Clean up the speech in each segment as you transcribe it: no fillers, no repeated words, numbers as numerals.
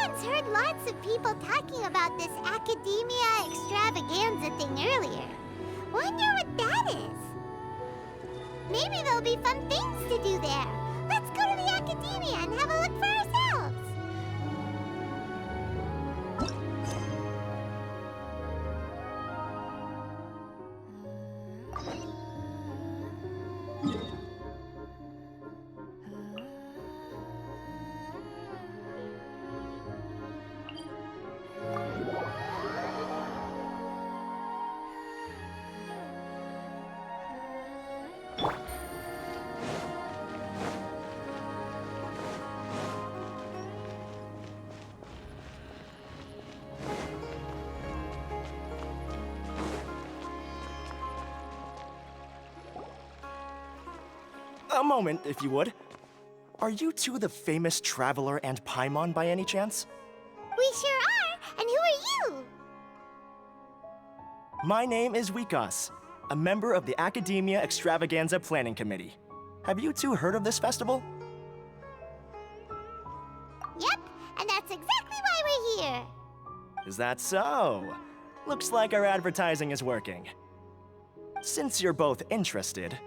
once heard lots of people talking about this academia extravaganza thing earlier. Wonder what that is. Maybe there'll be fun things to do there. Let's go to the academia and have a look for ourselves. A moment, if you would. Are you two the famous Traveler and Paimon by any chance? We sure are. And who are you? My name is Wikas, a member of the Academia Extravaganza Planning Committee. Have you two heard of this festival? Yep, and that's exactly why we're here. Is that so? Looks like our advertising is working. Since you're both interested,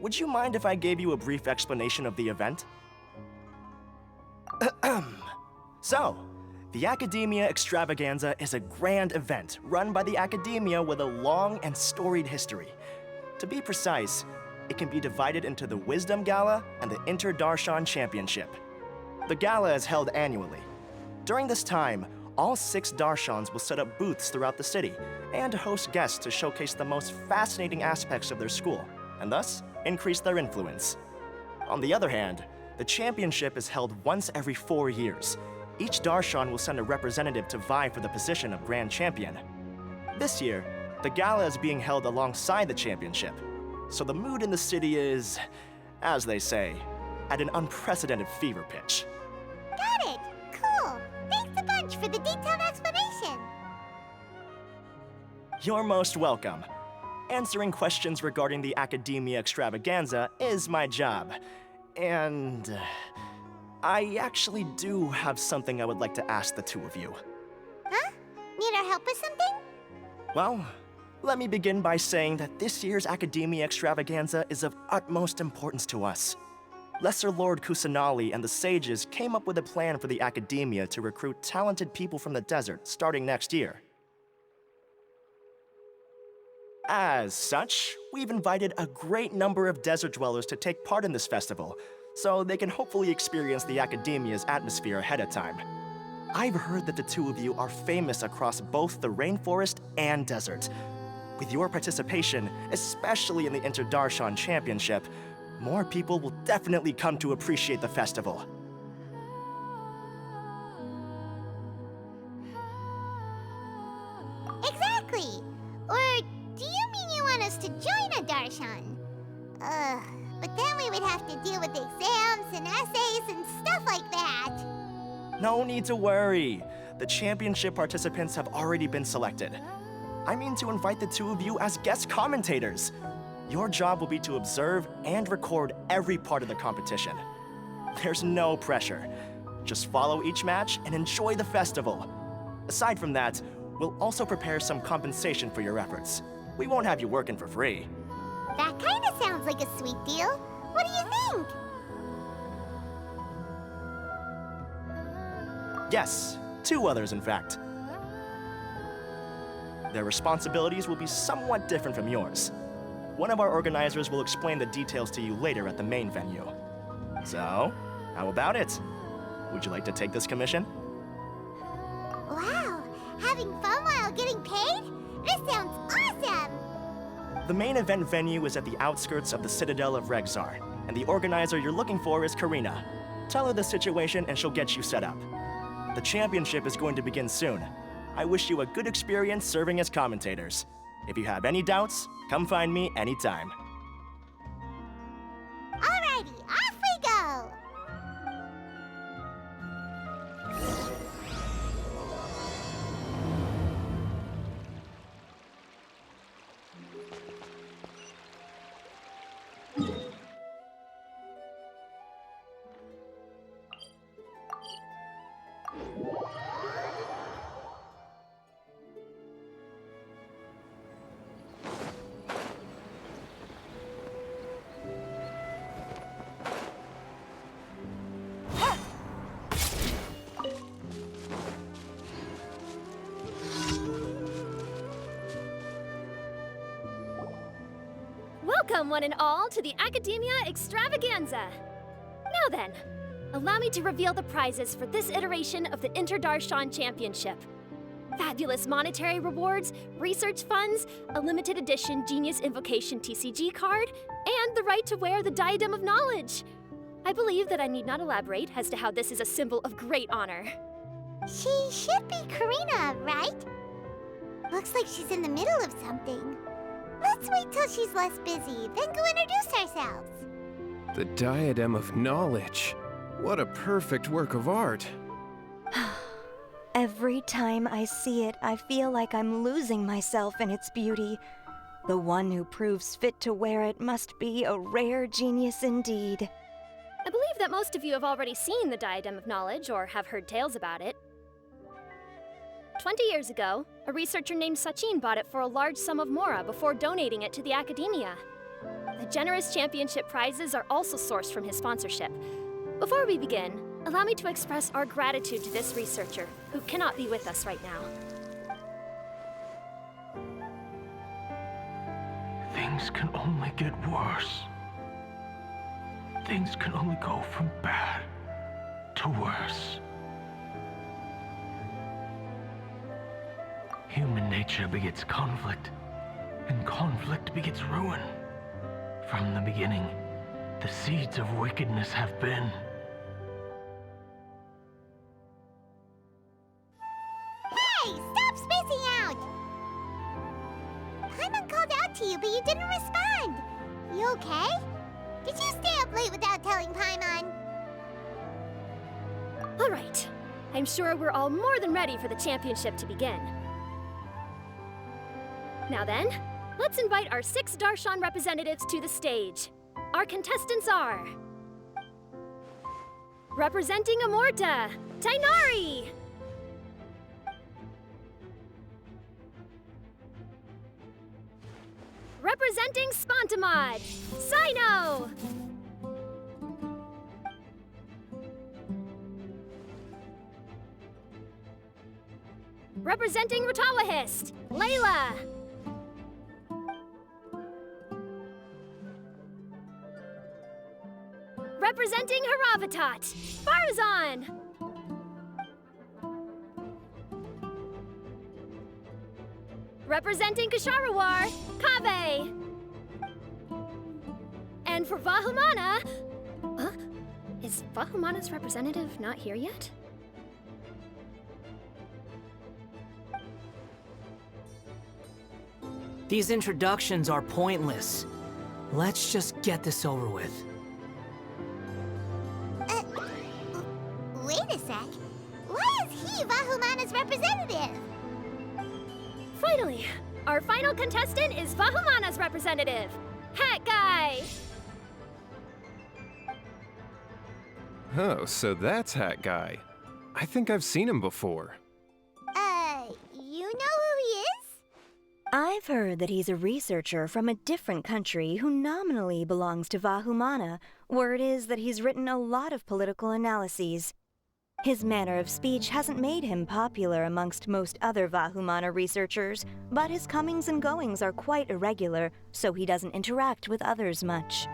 would you mind if I gave you a brief explanation of the event? So, the Academia Extravaganza is a grand event run by the Academia with a long and storied history. To be precise, it can be divided into the Wisdom Gala and the Inter-Darshan Championship. The gala is held annually. During this time, all 6 Darshans will set up booths throughout the city and host guests to showcase the most fascinating aspects of their school, and thus increase their influence. On the other hand, the championship is held once every 4 years. Each Darshan will send a representative to vie for the position of Grand Champion. This year, the gala is being held alongside the championship, so the mood in the city is, as they say, at an unprecedented fever pitch. Got it. Cool. Thanks a bunch for the detailed explanation. You're most welcome. Answering questions regarding the Academia Extravaganza is my job. And I actually do have something I would like to ask the two of you. Huh? Need our help with something? Well, let me begin by saying that this year's Academia Extravaganza is of utmost importance to us. Lesser Lord Kusanali and the sages came up with a plan for the Academia to recruit talented people from the desert starting next year. As such, we've invited a great number of desert dwellers to take part in this festival, so they can hopefully experience the Academia's atmosphere ahead of time. I've heard that the two of you are famous across both the rainforest and desert. With your participation, especially in the Inter-Darshan Championship, more people will definitely come to appreciate the festival. Exactly. Or do you mean you want us to join a Darshan? But then we would have to deal with exams and essays and stuff like that. No need to worry. The championship participants have already been selected. I mean to invite the two of you as guest commentators. Your job will be to observe and record every part of the competition. There's no pressure. Just follow each match and enjoy the festival. Aside from that, we'll also prepare some compensation for your efforts. We won't have you working for free. That kind of sounds like a sweet deal. What do you think? Yes, 2 others in fact. Their responsibilities will be somewhat different from yours. One of our organizers will explain the details to you later at the main venue. So, how about it? Would you like to take this commission? Wow, having fun while getting paid? This sounds awesome! The main event venue is at the outskirts of the Citadel of Regzar, and the organizer you're looking for is Karina. Tell her the situation and she'll get you set up. The championship is going to begin soon. I wish you a good experience serving as commentators. If you have any doubts, come find me anytime. Alrighty, off we go! Welcome, one and all, to the Academia Extravaganza. Now then, allow me to reveal the prizes for this iteration of the Inter-Darshan Championship. Fabulous monetary rewards, research funds, a limited edition Genius Invocation TCG card, and the right to wear the Diadem of Knowledge. I believe that I need not elaborate as to how this is a symbol of great honor. She should be Karina, right? Looks like she's in the middle of something. Let's wait till she's less busy, then go introduce ourselves. The Diadem of Knowledge. What a perfect work of art. Every time I see it, I feel like I'm losing myself in its beauty. The one who proves fit to wear it must be a rare genius indeed. I believe that most of you have already seen the Diadem of Knowledge or have heard tales about it. 20 years ago, a researcher named Sachin bought it for a large sum of mora before donating it to the Academia. The generous championship prizes are also sourced from his sponsorship. Before we begin, allow me to express our gratitude to this researcher, who cannot be with us right now. Things can only get worse. Things can only go from bad to worse. Human nature begets conflict, and conflict begets ruin. From the beginning, the seeds of wickedness have been. Hey, stop spacing out! Paimon called out to you, but you didn't respond. You okay? Did you stay up late without telling Paimon? All right. I'm sure we're all more than ready for the championship to begin. Now then, let's invite our 6 Darshan representatives to the stage. Our contestants are... Representing Amorta, Tainari! Representing Spontamod, Sino! Representing Rtawahist, Layla! Representing Haravatat, Farazan! Representing Kshahrewar, Kaveh! And for Vahumana... Is Vahumana's representative not here yet? These introductions are pointless. Let's just get this over with. Wait a sec. Why is he Vahumana's representative? Finally, our final contestant is Vahumana's representative, Hat Guy! Oh, so that's Hat Guy. I think I've seen him before. You know who he is? I've heard that he's a researcher from a different country who nominally belongs to Vahumana. Word is that he's written a lot of political analyses. His manner of speech hasn't made him popular amongst most other Vahumana researchers, but his comings and goings are quite irregular, so he doesn't interact with others much.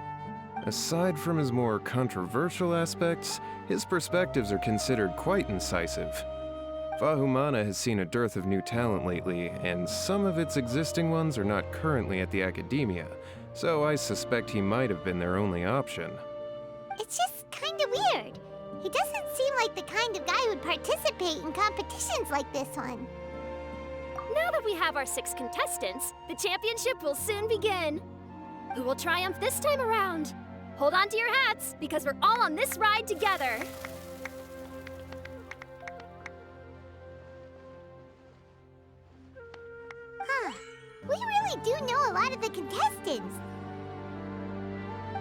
Aside from his more controversial aspects, his perspectives are considered quite incisive. Vahumana has seen a dearth of new talent lately, and some of its existing ones are not currently at the Academia, so I suspect he might have been their only option. It's just kinda weird. He doesn't seem like the kind of guy who'd participate in competitions like this one. Now that we have our 6 contestants, the championship will soon begin. Who will triumph this time around? Hold on to your hats, because we're all on this ride together. We really do know a lot of the contestants.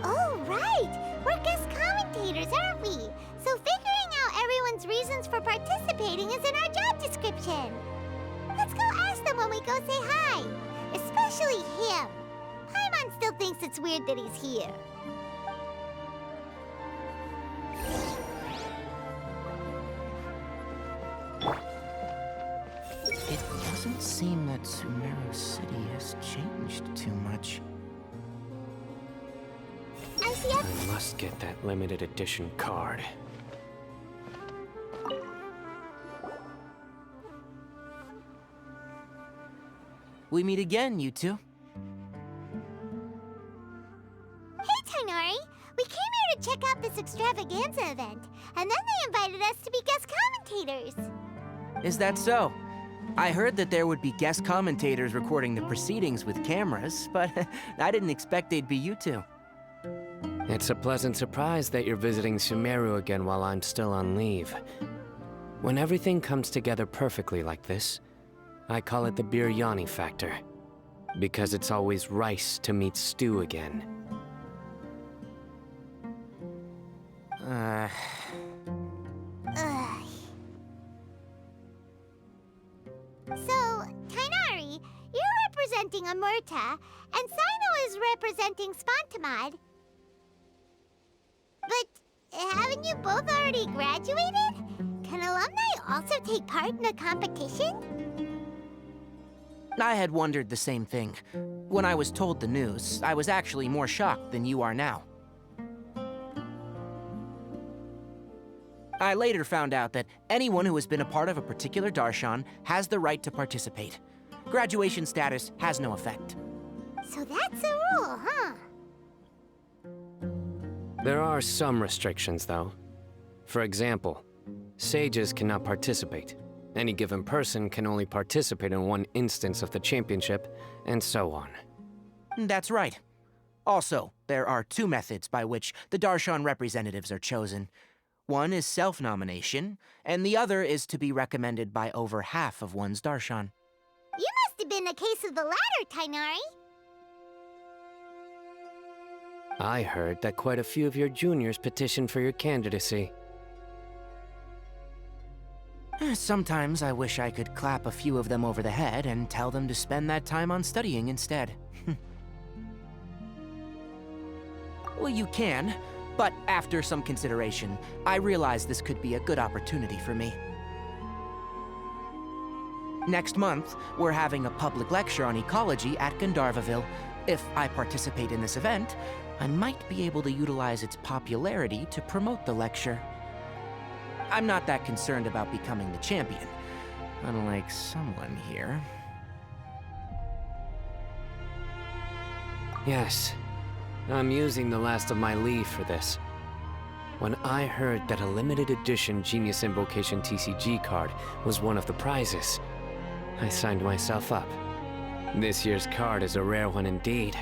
Oh, right! We're guest commentators, aren't we? So figuring out everyone's reasons for participating rating is in our job description. Let's go ask them when we go say hi. Especially him. Paimon still thinks it's weird that he's here. It doesn't seem that Sumeru City has changed too much. I must get that limited edition card. We meet again, you two. Hey, Tainari! We came here to check out this extravaganza event, and then they invited us to be guest commentators. Is that so? I heard that there would be guest commentators recording the proceedings with cameras, but I didn't expect they'd be you two. It's a pleasant surprise that you're visiting Sumeru again while I'm still on leave. When everything comes together perfectly like this, I call it the biryani factor. Because it's always rice to meet stew again. Ugh. So, Tainari, you're representing Amurta, and Sino is representing Spontamod. But haven't you both already graduated? Can alumni also take part in the competition? I had wondered the same thing. When I was told the news, I was actually more shocked than you are now. I later found out that anyone who has been a part of a particular darshan has the right to participate. Graduation status has no effect. So that's a rule, huh? There are some restrictions, though. For example, sages cannot participate. Any given person can only participate in one instance of the championship, and so on. That's right. Also, there are two methods by which the darshan representatives are chosen. One is self-nomination, and the other is to be recommended by over half of one's darshan. You must have been a case of the latter, Tainari. I heard that quite a few of your juniors petitioned for your candidacy. Sometimes I wish I could clap a few of them over the head and tell them to spend that time on studying instead. Well, you can, but after some consideration, I realize this could be a good opportunity for me. Next month, we're having a public lecture on ecology at Gandharvaville. If I participate in this event, I might be able to utilize its popularity to promote the lecture. I'm not that concerned about becoming the champion, unlike someone here. Yes, I'm using the last of my leave for this. When I heard that a limited edition Genius Invocation TCG card was one of the prizes, I signed myself up. This year's card is a rare one indeed.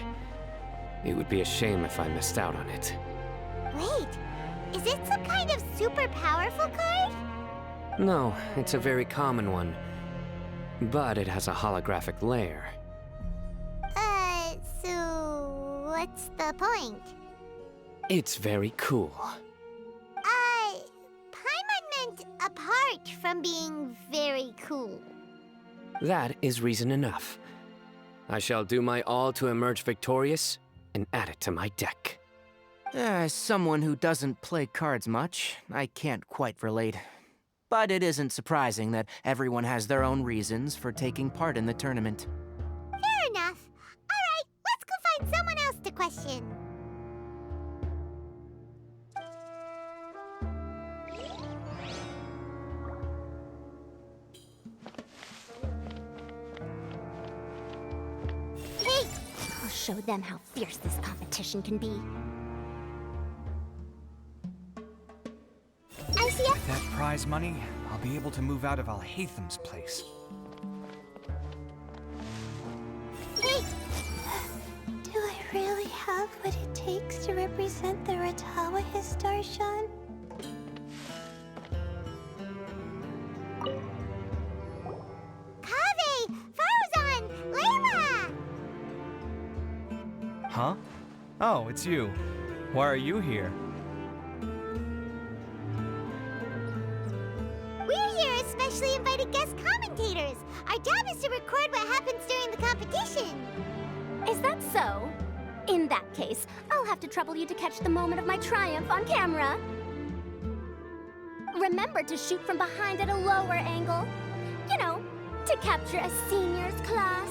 It would be a shame if I missed out on it. Wait, is it some kind of super powerful card? No, it's a very common one. But it has a holographic layer. So what's the point? It's very cool. Paimon meant apart from being very cool. That is reason enough. I shall do my all to emerge victorious and add it to my deck. As someone who doesn't play cards much, I can't quite relate. But it isn't surprising that everyone has their own reasons for taking part in the tournament. Fair enough. Alright, let's go find someone else to question. Hey! I'll show them how fierce this competition can be. With that prize money, I'll be able to move out of Alhatham's place. Wait! Do I really have what it takes to represent the Rtawahist darshan? Kaveh! Farzan! Layla! Huh? Oh, it's you. Why are you here? We're here especially specially invited guest commentators. Our job is to record what happens during the competition. Is that so? In that case, I'll have to trouble you to catch the moment of my triumph on camera. Remember to shoot from behind at a lower angle. You know, to capture a senior's class.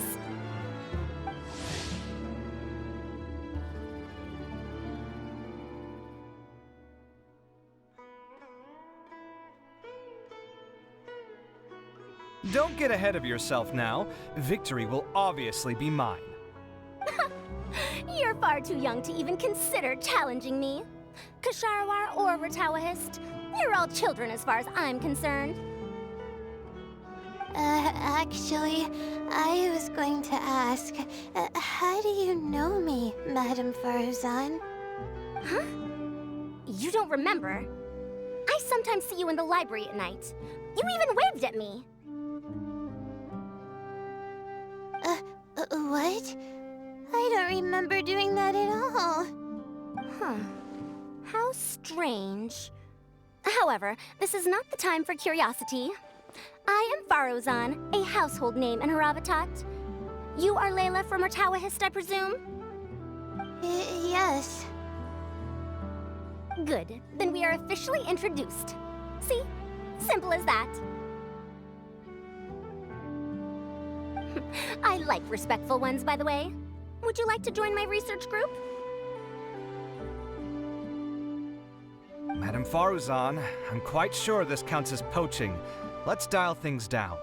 Don't get ahead of yourself now. Victory will obviously be mine. You're far too young to even consider challenging me. Kshahrewar or Rtawahist, you're all children as far as I'm concerned. Actually, I was going to ask, how do you know me, Madame Farzan? Huh? You don't remember? I sometimes see you in the library at night. You even waved at me. What? I don't remember doing that at all. Huh. How strange. However, this is not the time for curiosity. I am Farzan, a household name in Haravatat. You are Layla from Rtawahist, I presume? Yes. Good. Then we are officially introduced. See? Simple as that. I like respectful ones, by the way. Would you like to join my research group? Madame Farzan, I'm quite sure this counts as poaching. Let's dial things down.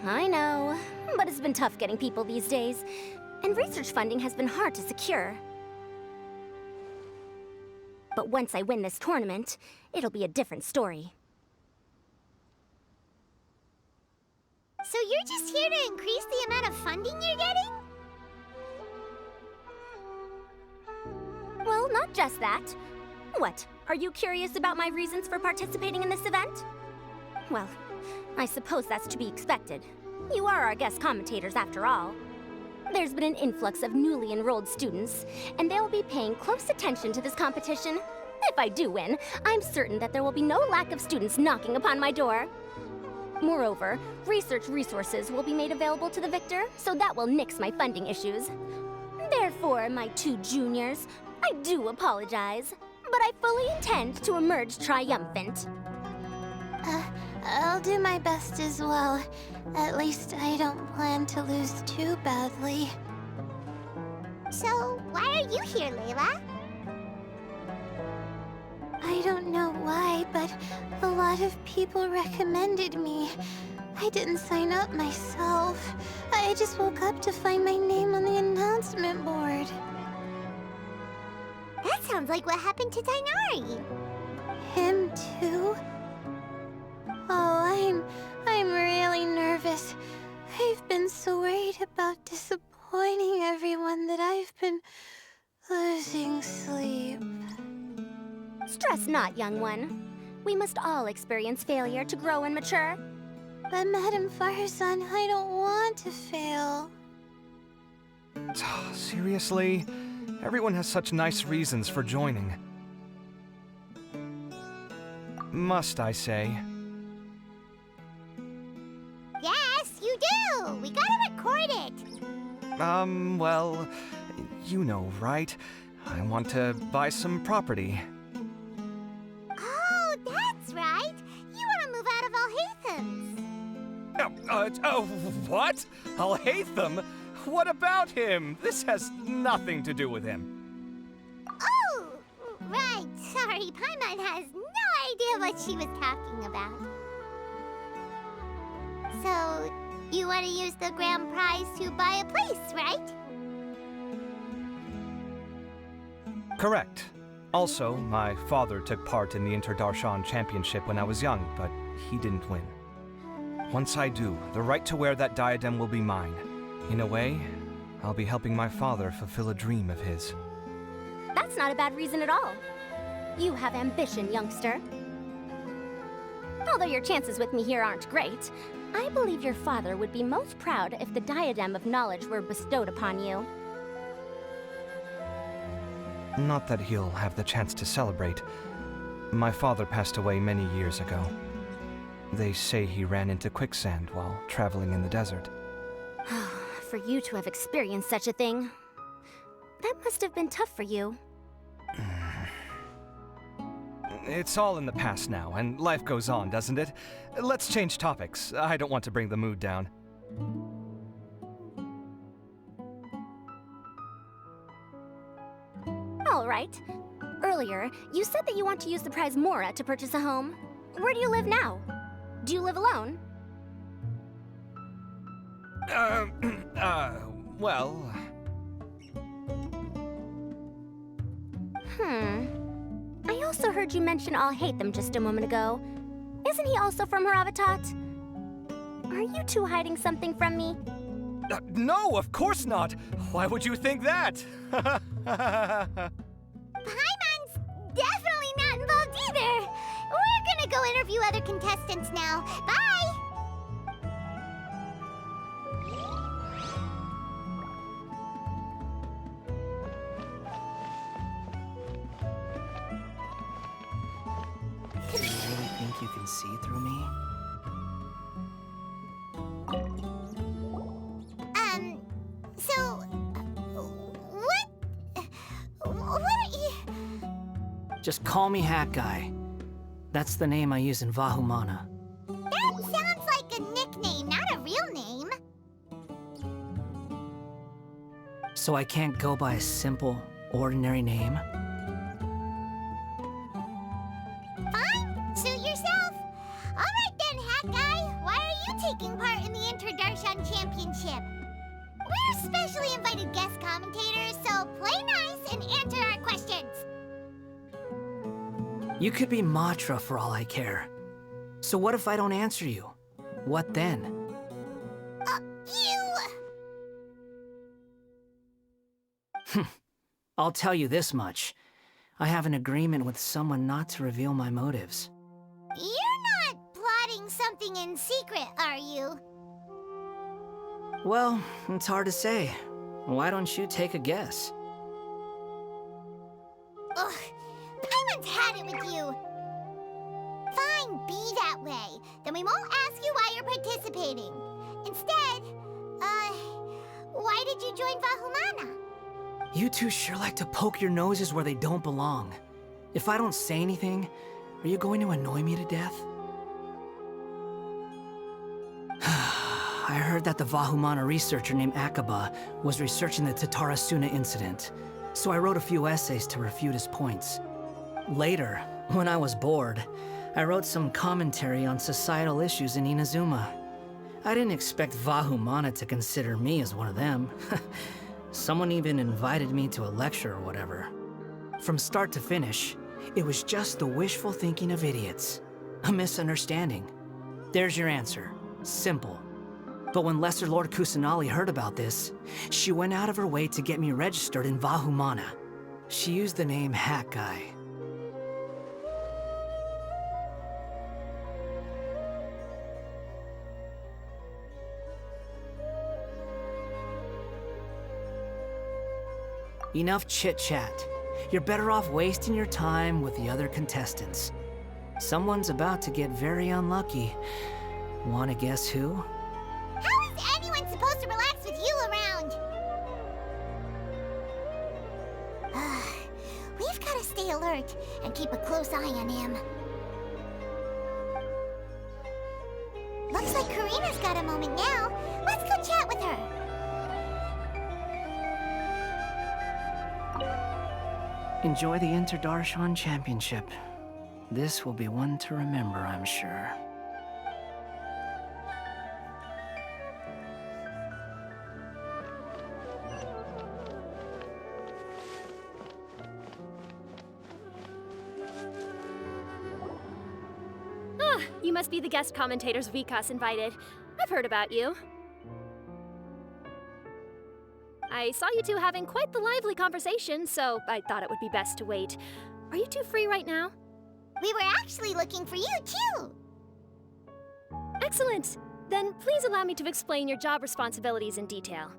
I know, but it's been tough getting people these days, and research funding has been hard to secure. But once I win this tournament, it'll be a different story. So you're just here to increase the amount of funding you're getting? Well, not just that. What, are you curious about my reasons for participating in this event? Well, I suppose that's to be expected. You are our guest commentators after all. There's been an influx of newly enrolled students, and they'll be paying close attention to this competition. If I do win, I'm certain that there will be no lack of students knocking upon my door. Moreover, research resources will be made available to the victor, so that will nix my funding issues. Therefore, my two juniors, I do apologize, but I fully intend to emerge triumphant. I'll do my best as well. At least I don't plan to lose too badly. So, why are you here, Layla? I don't know why, but a lot of people recommended me. I didn't sign up myself. I just woke up to find my name on the announcement board. That sounds like what happened to Dainari. Him too? Oh, I'm really nervous. I've been so worried about disappointing everyone that I've been losing sleep. Stress not, young one. We must all experience failure to grow and mature. But Madame Farzan, I don't want to fail. Seriously? Everyone has such nice reasons for joining. Must I say? Yes, you do! We gotta record it! Well, you know, right? I want to buy some property. Oh, that's right! You want to move out of Alhaitham's. What? Alhaitham? What about him? This has nothing to do with him. Oh, right. Sorry, Paimon has no idea what she was talking about. So, you want to use the grand prize to buy a place, right? Correct. Also, my father took part in the Inter-Darshan Championship when I was young, but he didn't win. Once I do, the right to wear that diadem will be mine. In a way, I'll be helping my father fulfill a dream of his. That's not a bad reason at all. You have ambition, youngster. Although your chances with me here aren't great, I believe your father would be most proud if the diadem of knowledge were bestowed upon you. Not that he'll have the chance to celebrate. My father passed away many years ago. They say he ran into quicksand while traveling in the desert. For you to have experienced such a thing, that must have been tough for you. It's all in the past now, and life goes on, doesn't it? Let's change topics. I don't want to bring the mood down. All right. Earlier, you said that you want to use the prize Mora to purchase a home. Where do you live now? Do you live alone? Well... I also heard you mention I'll hate them just a moment ago. Isn't he also from Haravatat? Are you two hiding something from me? No, of course not! Why would you think that? Paimon's definitely not involved either. We're gonna go interview other contestants now. Bye! Do you really think you can see through me? So... What are you... Just call me Hat Guy. That's the name I use in Vahumana. That sounds like a nickname, not a real name. So I can't go by a simple, ordinary name? Fine, suit yourself. Alright then, Hat Guy. Why are you taking part in the Interdarshan Championship? We're specially invited guest commentators, so play nice and answer our questions. You could be Matra for all I care. So what if I don't answer you? What then? I'll tell you this much. I have an agreement with someone not to reveal my motives. You're not plotting something in secret, are you? Well, it's hard to say. Why don't you take a guess? Ugh, Paimon's had it with you. Fine, be that way. Then we won't ask you why you're participating. Instead, why did you join Vahumana? You two sure like to poke your noses where they don't belong. If I don't say anything, are you going to annoy me to death? I heard that the Vahumana researcher named Akaba was researching the Tatarasuna incident, so I wrote a few essays to refute his points. Later, when I was bored, I wrote some commentary on societal issues in Inazuma. I didn't expect Vahumana to consider me as one of them. Someone even invited me to a lecture or whatever. From start to finish, it was just the wishful thinking of idiots. A misunderstanding. There's your answer. Simple. But when Lesser Lord Kusanali heard about this, she went out of her way to get me registered in Vahumana. She used the name Hat Guy. Enough chit-chat. You're better off wasting your time with the other contestants. Someone's about to get very unlucky. Wanna guess who? How is anyone supposed to relax with you around? We've got to stay alert and keep a close eye on him. Looks like Karina's got a moment now. Let's go chat with her. Enjoy the Interdarshan Championship. This will be one to remember, I'm sure. You must be the guest commentators Vikas invited. I've heard about you. I saw you two having quite the lively conversation, so I thought it would be best to wait. Are you two free right now? We were actually looking for you, too. Excellent. Then please allow me to explain your job responsibilities in detail.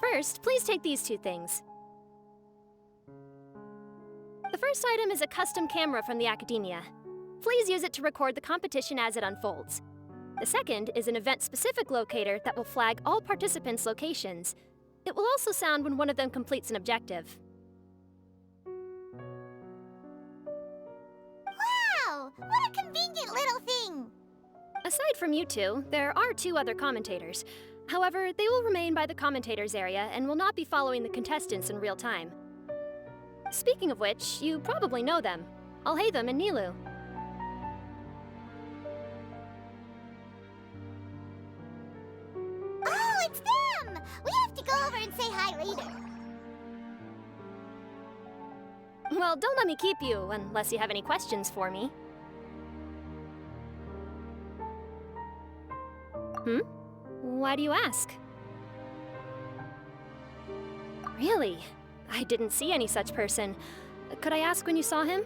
First, please take these two things. The first item is a custom camera from the Academia. Please use it to record the competition as it unfolds. The second is an event-specific locator that will flag all participants' locations. It will also sound when one of them completes an objective. Wow! What a convenient little thing! Aside from you two, there are two other commentators. However, they will remain by the commentators area and will not be following the contestants in real time. Speaking of which, you probably know them. Alhaitham and Nilu. Oh, it's them! We have to go over and say hi later. Well, don't let me keep you, unless you have any questions for me. Why do you ask? Really? I didn't see any such person. Could I ask when you saw him?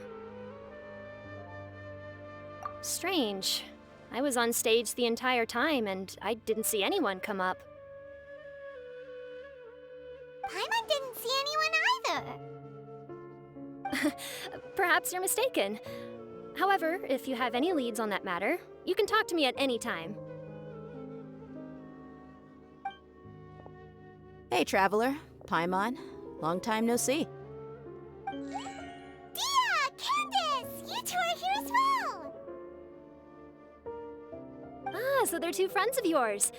Strange. I was on stage the entire time, and I didn't see anyone come up. Paimon didn't see anyone either. Perhaps you're mistaken. However, if you have any leads on that matter, you can talk to me at any time. Hey, Traveler. Paimon. Long time no see. Dia! Candace! You two are here as well! Ah, so they're two friends of yours.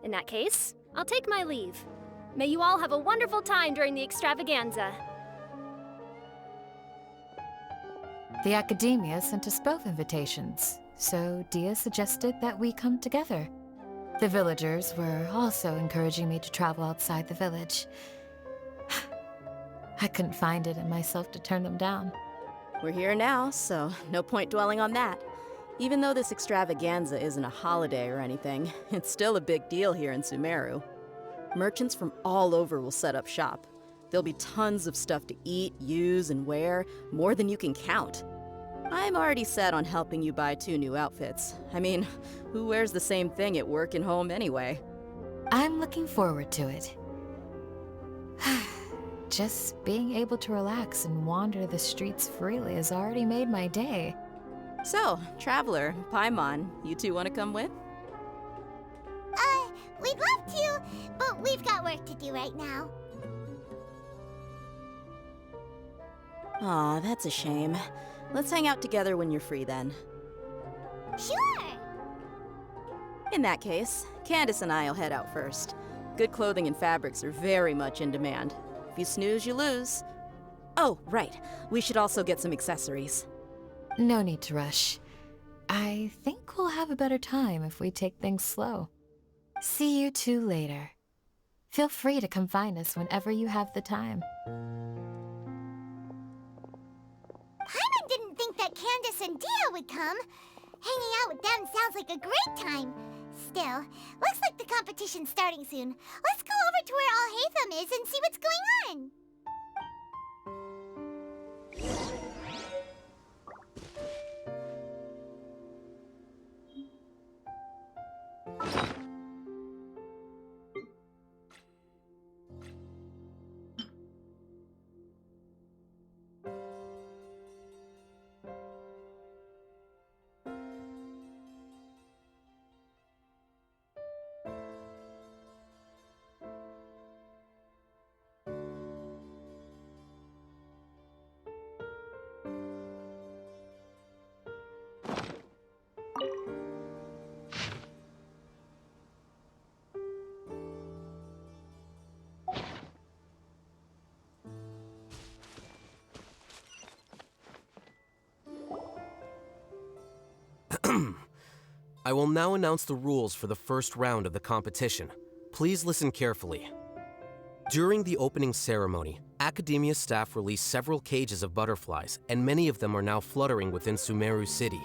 In that case, I'll take my leave. May you all have a wonderful time during the extravaganza. The Academia sent us both invitations, so Dia suggested that we come together. The villagers were also encouraging me to travel outside the village. I couldn't find it in myself to turn them down. We're here now, so no point dwelling on that. Even though this extravaganza isn't a holiday or anything, it's still a big deal here in Sumeru. Merchants from all over will set up shop. There'll be tons of stuff to eat, use, and wear, more than you can count. I'm already set on helping you buy 2 new outfits. I mean, who wears the same thing at work and home anyway? I'm looking forward to it. Just being able to relax and wander the streets freely has already made my day. So, Traveler, Paimon, you two want to come with? We'd love to, but we've got work to do right now. Aw, that's a shame. Let's hang out together when you're free then. Sure! In that case, Candace and I'll head out first. Good clothing and fabrics are very much in demand. If you snooze, you lose. Oh, right. We should also get some accessories. No need to rush. I think we'll have a better time if we take things slow. See you two later. Feel free to come find us whenever you have the time. Paimon didn't think that Candace and Dia would come. Hanging out with them sounds like a great time. Still, looks like the competition's starting soon. Let's go over to where Alhaitham is and see what's going on. I will now announce the rules for the first round of the competition. Please listen carefully. During the opening ceremony, Academia staff released several cages of butterflies, and many of them are now fluttering within Sumeru City.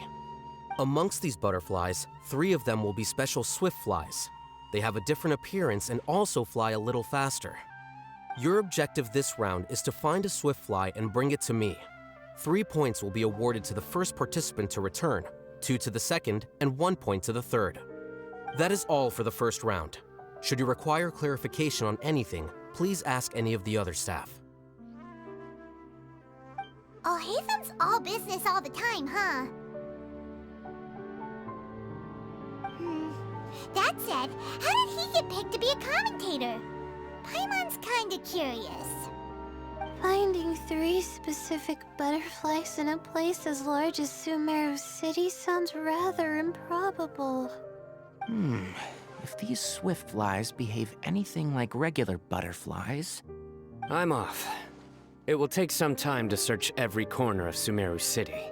Amongst these butterflies, 3 of them will be special swift flies. They have a different appearance and also fly a little faster. Your objective this round is to find a swift fly and bring it to me. 3 points will be awarded to the first participant to return, 2 to the second, and 1 point to the third. That is all for the first round. Should you require clarification on anything, please ask any of the other staff. Alhaitham's all business all the time, huh? That said, how did he get picked to be a commentator? Paimon's kinda curious. Finding 3 specific butterflies in a place as large as Sumeru City sounds rather improbable. If these swift flies behave anything like regular butterflies... I'm off. It will take some time to search every corner of Sumeru City.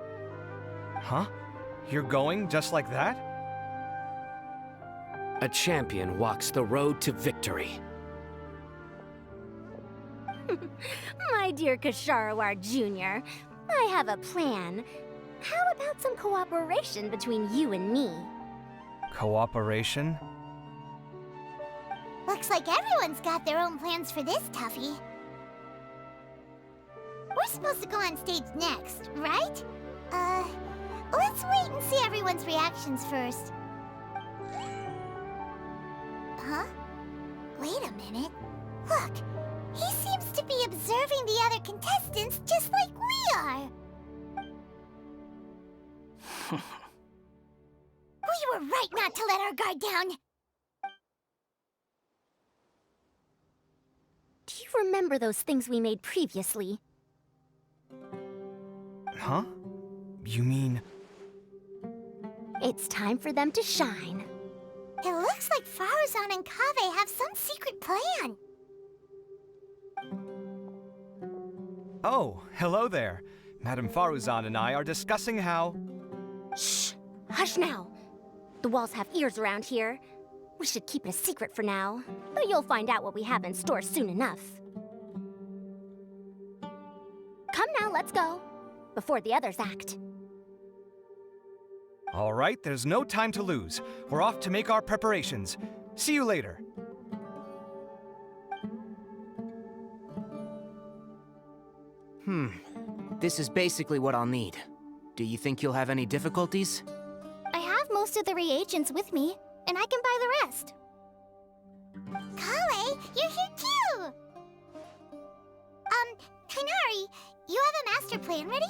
Huh? You're going just like that? A champion walks the road to victory. My dear Kshahrewar Jr., I have a plan. How about some cooperation between you and me? Cooperation? Looks like everyone's got their own plans for this, Tuffy. We're supposed to go on stage next, right? Let's wait and see everyone's reactions first. Huh? Wait a minute. Look, he seems to be observing the other contestants just like we are. We were right not to let our guard down. Do you remember those things we made previously? Huh? You mean... It's time for them to shine. It looks like Faruzan and Kaveh have some secret plan. Oh, hello there. Madame Faruzan and I are discussing how... Shh! Hush now! The walls have ears around here. We should keep it a secret for now, but you'll find out what we have in store soon enough. Come now, let's go. Before the others act. All right, there's no time to lose. We're off to make our preparations. See you later. This is basically what I'll need. Do you think you'll have any difficulties? I have most of the reagents with me, and I can buy the rest. Kale, you're here too! Kainari, you have a master plan ready?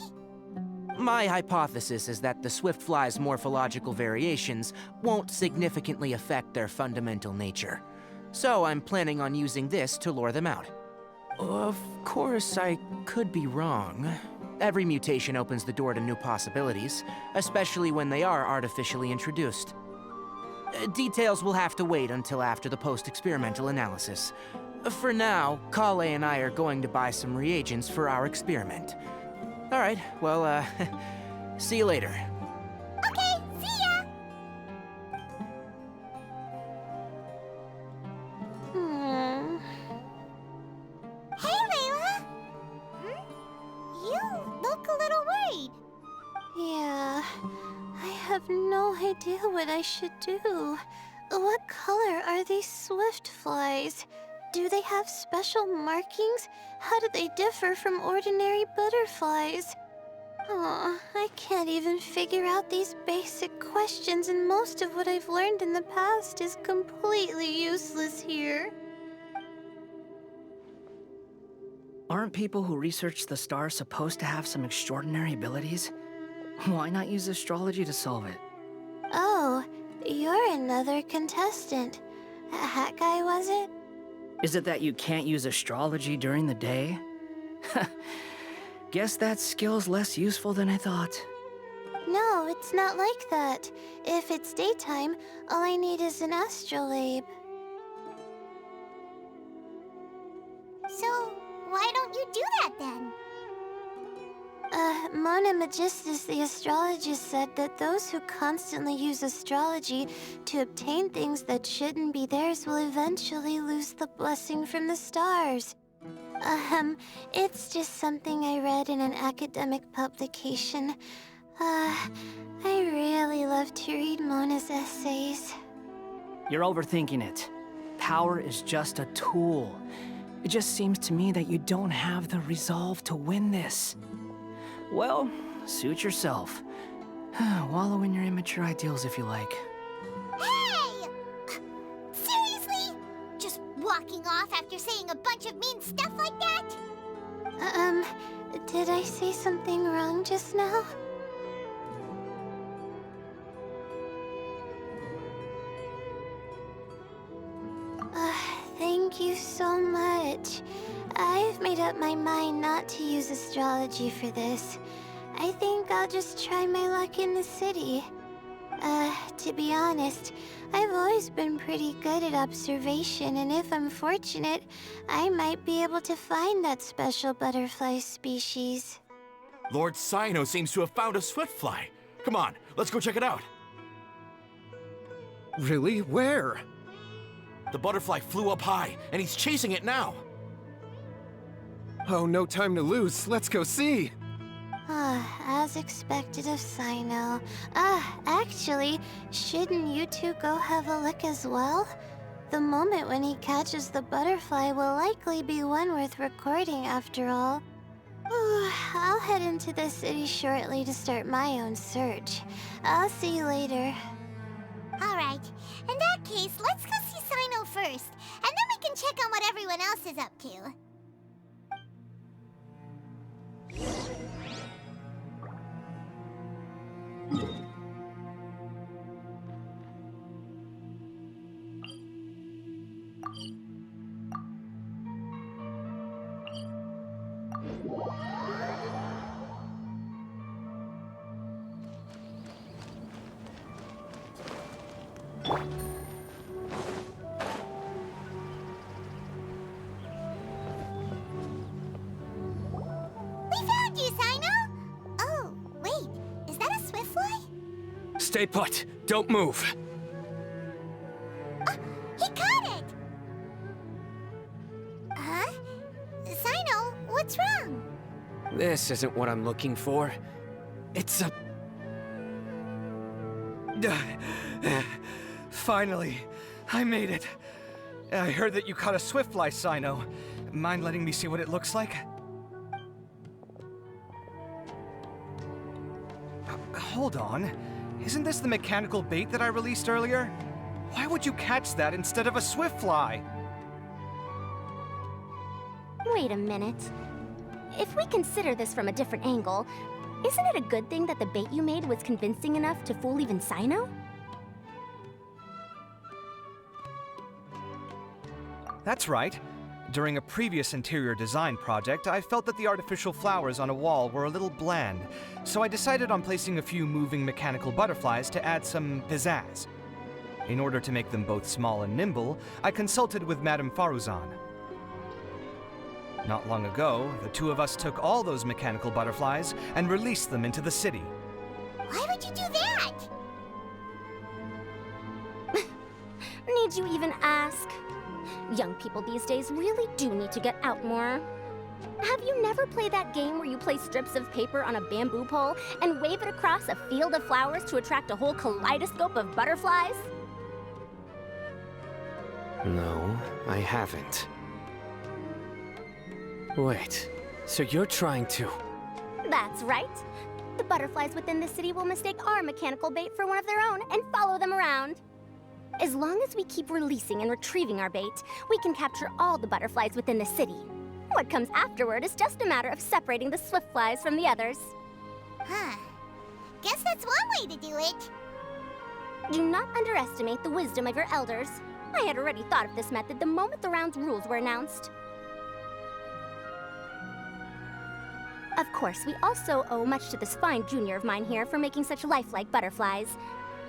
My hypothesis is that the swift fly's morphological variations won't significantly affect their fundamental nature. So I'm planning on using this to lure them out. Of course, I could be wrong. Every mutation opens the door to new possibilities, especially when they are artificially introduced. Details will have to wait until after the post-experimental analysis. For now, Kale and I are going to buy some reagents for our experiment. All right, well, see you later. Okay, see ya! Hey, Layla! You look a little worried. Yeah, I have no idea what I should do. What color are these swift flies? Do they have special markings? How do they differ from ordinary butterflies? Aw, I can't even figure out these basic questions, and most of what I've learned in the past is completely useless here. Aren't people who research the stars supposed to have some extraordinary abilities? Why not use astrology to solve it? Oh, you're another contestant. That guy, was it? Is it that you can't use astrology during the day? Guess that skill's less useful than I thought. No, it's not like that. If it's daytime, all I need is an astrolabe. So, why don't you do that then? Mona Magistus, the astrologist, said that those who constantly use astrology to obtain things that shouldn't be theirs will eventually lose the blessing from the stars. It's just something I read in an academic publication. I really love to read Mona's essays. You're overthinking it. Power is just a tool. It just seems to me that you don't have the resolve to win this. Well, suit yourself. Wallow in your immature ideals if you like. Hey! Seriously? Just walking off after saying a bunch of mean stuff like that? Did I say something wrong just now? Thank you so much. I've made up my mind not to use astrology for this. I think I'll just try my luck in the city. To be honest, I've always been pretty good at observation, and if I'm fortunate, I might be able to find that special butterfly species. Lord Sino seems to have found a swiftfly. Come on, let's go check it out. Really? Where? The butterfly flew up high, and he's chasing it now. Oh, no time to lose. Let's go see. As expected of Sino. Actually, shouldn't you two go have a look as well? The moment when he catches the butterfly will likely be one worth recording after all. I'll head into the city shortly to start my own search. I'll see you later. Alright, in that case, let's go see Sino first, and then we can check on what everyone else is up to. Stay put. Don't move. He caught it! Huh? Sino, what's wrong? This isn't what I'm looking for. It's a... Finally, I made it. I heard that you caught a swiftfly, Sino. Mind letting me see what it looks like? Hold on. Isn't this the mechanical bait that I released earlier? Why would you catch that instead of a swiftfly? Wait a minute. If we consider this from a different angle, isn't it a good thing that the bait you made was convincing enough to fool even Sino? That's right. During a previous interior design project, I felt that the artificial flowers on a wall were a little bland, so I decided on placing a few moving mechanical butterflies to add some pizzazz. In order to make them both small and nimble, I consulted with Madame Faruzan. Not long ago, the two of us took all those mechanical butterflies and released them into the city. Why would you do that? Need you even ask? Young people these days really do need to get out more. Have you never played that game where you place strips of paper on a bamboo pole and wave it across a field of flowers to attract a whole kaleidoscope of butterflies? No, I haven't. Wait, so you're trying to... That's right. The butterflies within the city will mistake our mechanical bait for one of their own and follow them around. As long as we keep releasing and retrieving our bait, we can capture all the butterflies within the city. What comes afterward is just a matter of separating the swiftflies from the others. Huh. Guess that's one way to do it. Do not underestimate the wisdom of your elders. I had already thought of this method the moment the round's rules were announced. Of course, we also owe much to this fine junior of mine here for making such lifelike butterflies.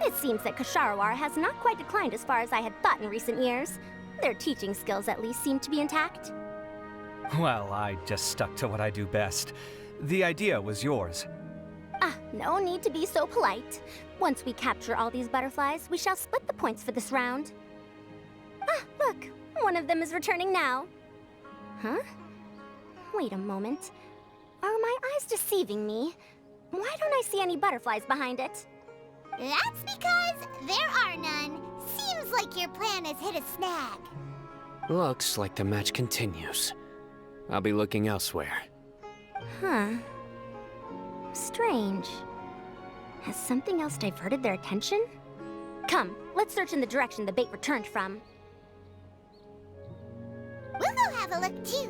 It seems that Kshahrewar has not quite declined as far as I had thought in recent years. Their teaching skills at least seem to be intact. Well, I just stuck to what I do best. The idea was yours. No need to be so polite. Once we capture all these butterflies, we shall split the points for this round. Look, one of them is returning now. Huh? Wait a moment. Are my eyes deceiving me? Why don't I see any butterflies behind it? That's because there are none. Seems like your plan has hit a snag. Looks like the match continues. I'll be looking elsewhere. Huh. Strange. Has something else diverted their attention? Come, let's search in the direction the bait returned from. We'll go have a look too.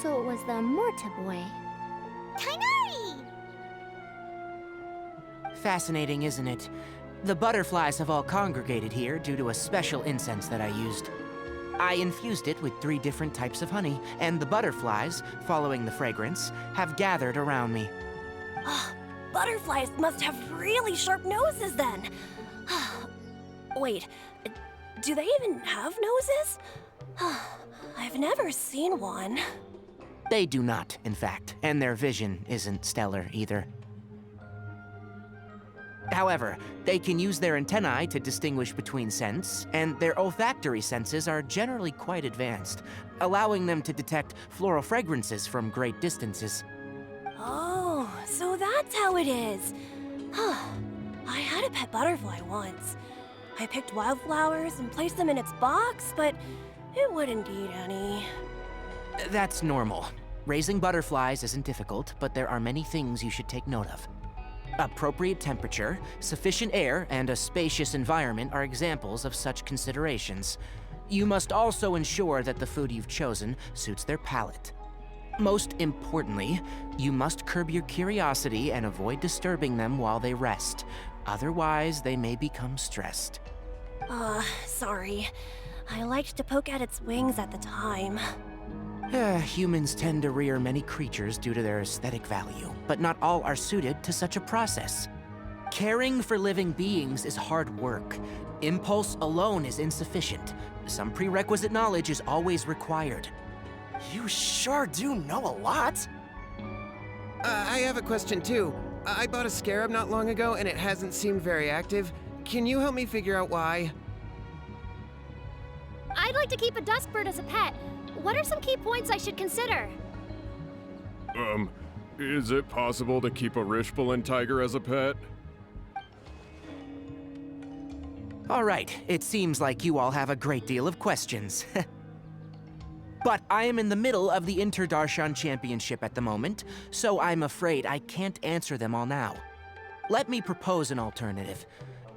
So it was the Morta boy. Tainari! Fascinating, isn't it? The butterflies have all congregated here due to a special incense that I used. I infused it with 3 different types of honey, and the butterflies, following the fragrance, have gathered around me. Butterflies must have really sharp noses then. Wait, do they even have noses? I've never seen one. They do not, in fact, and their vision isn't stellar either. However, they can use their antennae to distinguish between scents, and their olfactory senses are generally quite advanced, allowing them to detect floral fragrances from great distances. Oh, so that's how it is. I had a pet butterfly once. I picked wildflowers and placed them in its box, but it wouldn't eat any. That's normal. Raising butterflies isn't difficult, but there are many things you should take note of. Appropriate temperature, sufficient air, and a spacious environment are examples of such considerations. You must also ensure that the food you've chosen suits their palate. Most importantly, you must curb your curiosity and avoid disturbing them while they rest. Otherwise, they may become stressed. Sorry. I liked to poke at its wings at the time. Humans tend to rear many creatures due to their aesthetic value, but not all are suited to such a process. Caring for living beings is hard work. Impulse alone is insufficient. Some prerequisite knowledge is always required. You sure do know a lot. I have a question too. I bought a Scarab not long ago and it hasn't seemed very active. Can you help me figure out why? I'd like to keep a dustbird as a pet. What are some key points I should consider? Is it possible to keep a Rishbalin tiger as a pet? All right, it seems like you all have a great deal of questions. But I am in the middle of the Interdarshan Championship at the moment, so I'm afraid I can't answer them all now. Let me propose an alternative.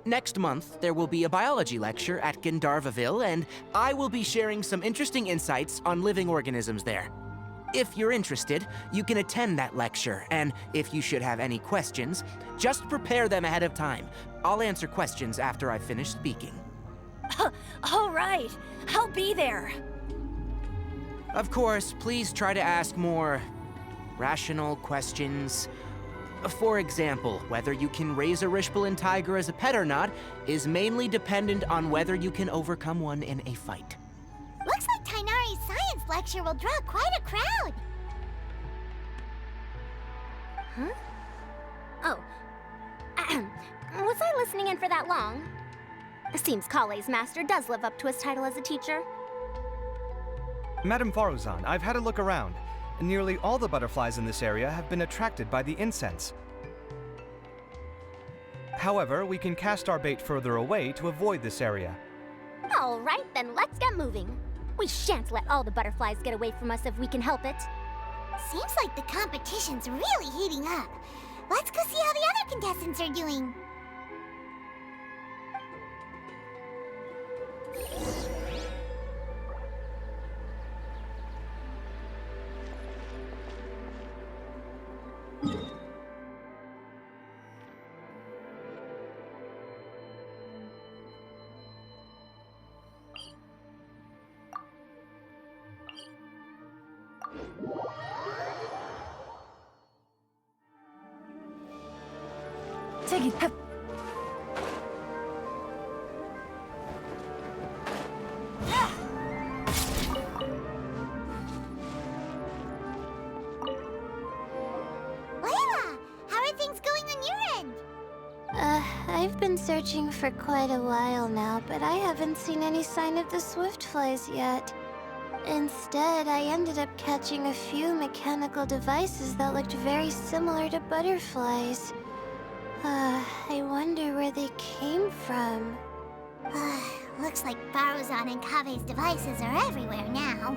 Next month, there will be a biology lecture at Gandharvaville, and I will be sharing some interesting insights on living organisms there. If you're interested, you can attend that lecture, and if you should have any questions, just prepare them ahead of time. I'll answer questions after I finish speaking. All right, I'll be there. Of course, please try to ask more rational questions. For example, whether you can raise a Rishbalin tiger as a pet or not is mainly dependent on whether you can overcome one in a fight. Looks like Tainari's science lecture will draw quite a crowd. Huh? Oh. Was I listening in for that long? Seems Kale's master does live up to his title as a teacher. Madam Faruzan, I've had a look around. Nearly all the butterflies in this area have been attracted by the incense. However, we can cast our bait further away to avoid this area. All right, then let's get moving. We shan't let all the butterflies get away from us if we can help it. Seems like the competition's really heating up. Let's go see how the other contestants are doing. Take it. Layla, how are things going on your end? I've been searching for quite a while now, but I haven't seen any sign of the Swiftflies yet. Instead, I ended up catching a few mechanical devices that looked very similar to butterflies. I wonder where they came from. Looks like Faruzan and Kave's devices are everywhere now.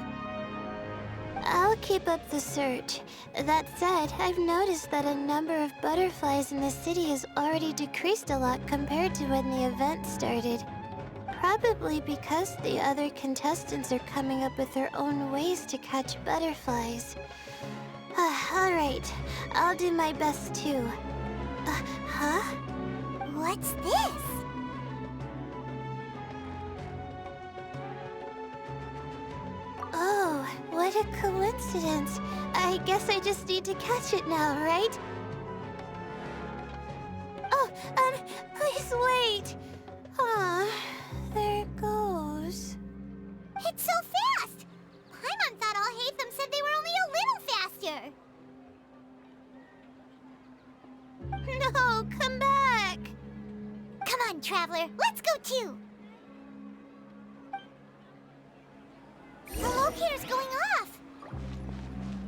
I'll keep up the search. That said, I've noticed that a number of butterflies in the city has already decreased a lot compared to when the event started. Probably because the other contestants are coming up with their own ways to catch butterflies. Alright, I'll do my best too. Huh? What's this? Oh, what a coincidence. I guess I just need to catch it now, right? Oh, please wait. Aw, there it goes. It's so fast! Paimon thought all Hatham said they were only a little faster. No, come back! Come on, Traveler, let's go too! The locator's going off!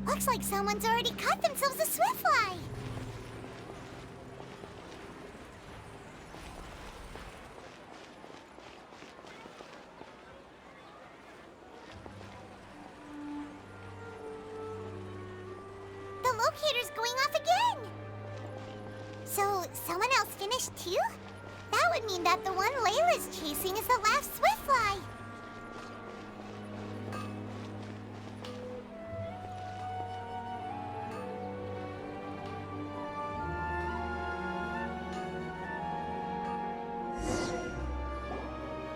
Looks like someone's already caught themselves a swiftfly! The locator's going off again! So, someone else finished too? That would mean that the one Layla's chasing is the last swiftfly!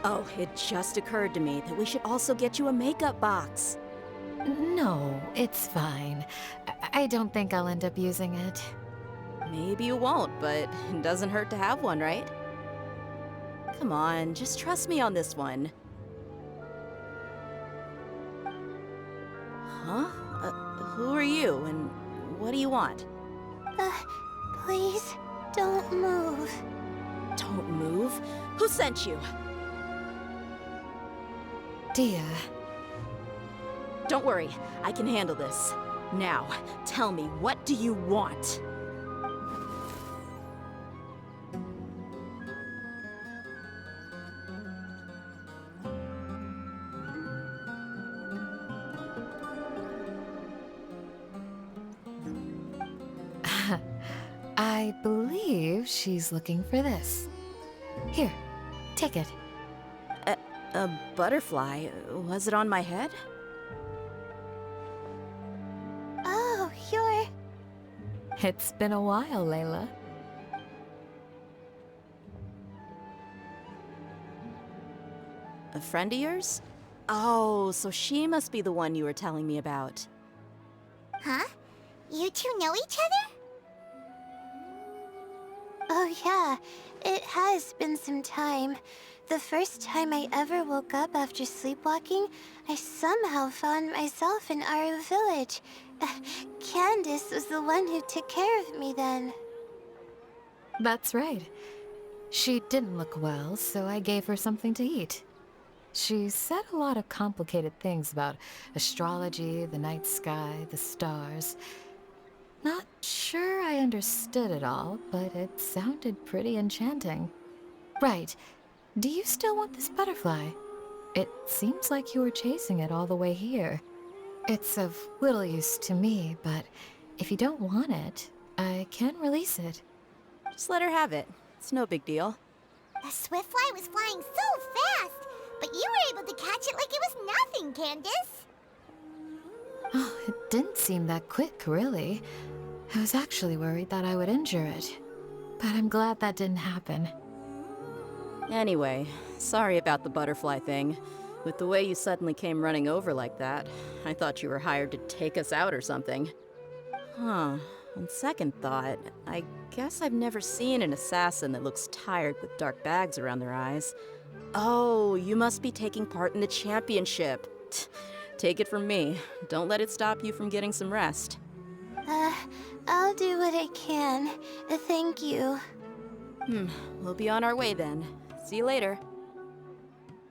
Oh, it just occurred to me that we should also get you a makeup box. No, it's fine. I don't think I'll end up using it. Maybe you won't, but it doesn't hurt to have one, right? Come on, just trust me on this one. Huh? Who are you, and what do you want? Please, don't move. Don't move? Who sent you? Daya. Don't worry, I can handle this. Now, tell me, what do you want? I believe she's looking for this. Here, take it. A butterfly? Was it on my head? Oh, you're... It's been a while, Layla. A friend of yours? Oh, so she must be the one you were telling me about. Huh? You two know each other? Oh yeah, it has been some time. The first time I ever woke up after sleepwalking, I somehow found myself in our village. Candace was the one who took care of me then. That's right. She didn't look well, so I gave her something to eat. She said a lot of complicated things about astrology, the night sky, the stars. Not sure I understood it all, but it sounded pretty enchanting. Right. Do you still want this butterfly? It seems like you were chasing it all the way here. It's of little use to me, but if you don't want it, I can release it. Just let her have it. It's no big deal. The swiftfly was flying so fast, but you were able to catch it like it was nothing, Candace. Oh, it didn't seem that quick, really. I was actually worried that I would injure it, but I'm glad that didn't happen. Anyway, sorry about the butterfly thing. With the way you suddenly came running over like that, I thought you were hired to take us out or something. Huh. On second thought, I guess I've never seen an assassin that looks tired with dark bags around their eyes. Oh, you must be taking part in the championship. Take it from me. Don't let it stop you from getting some rest. I'll do what I can. Thank you. We'll be on our way then. See you later.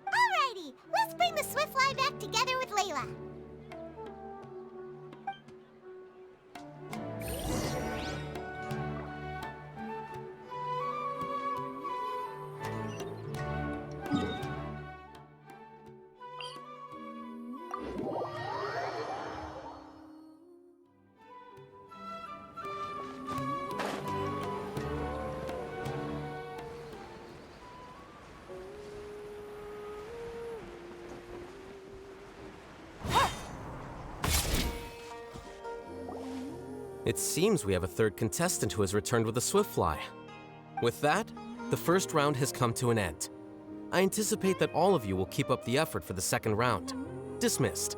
Alrighty, let's bring the swiftfly back together with Layla. It seems we have a third contestant who has returned with a Swiftfly. With that, the first round has come to an end. I anticipate that all of you will keep up the effort for the second round. Dismissed.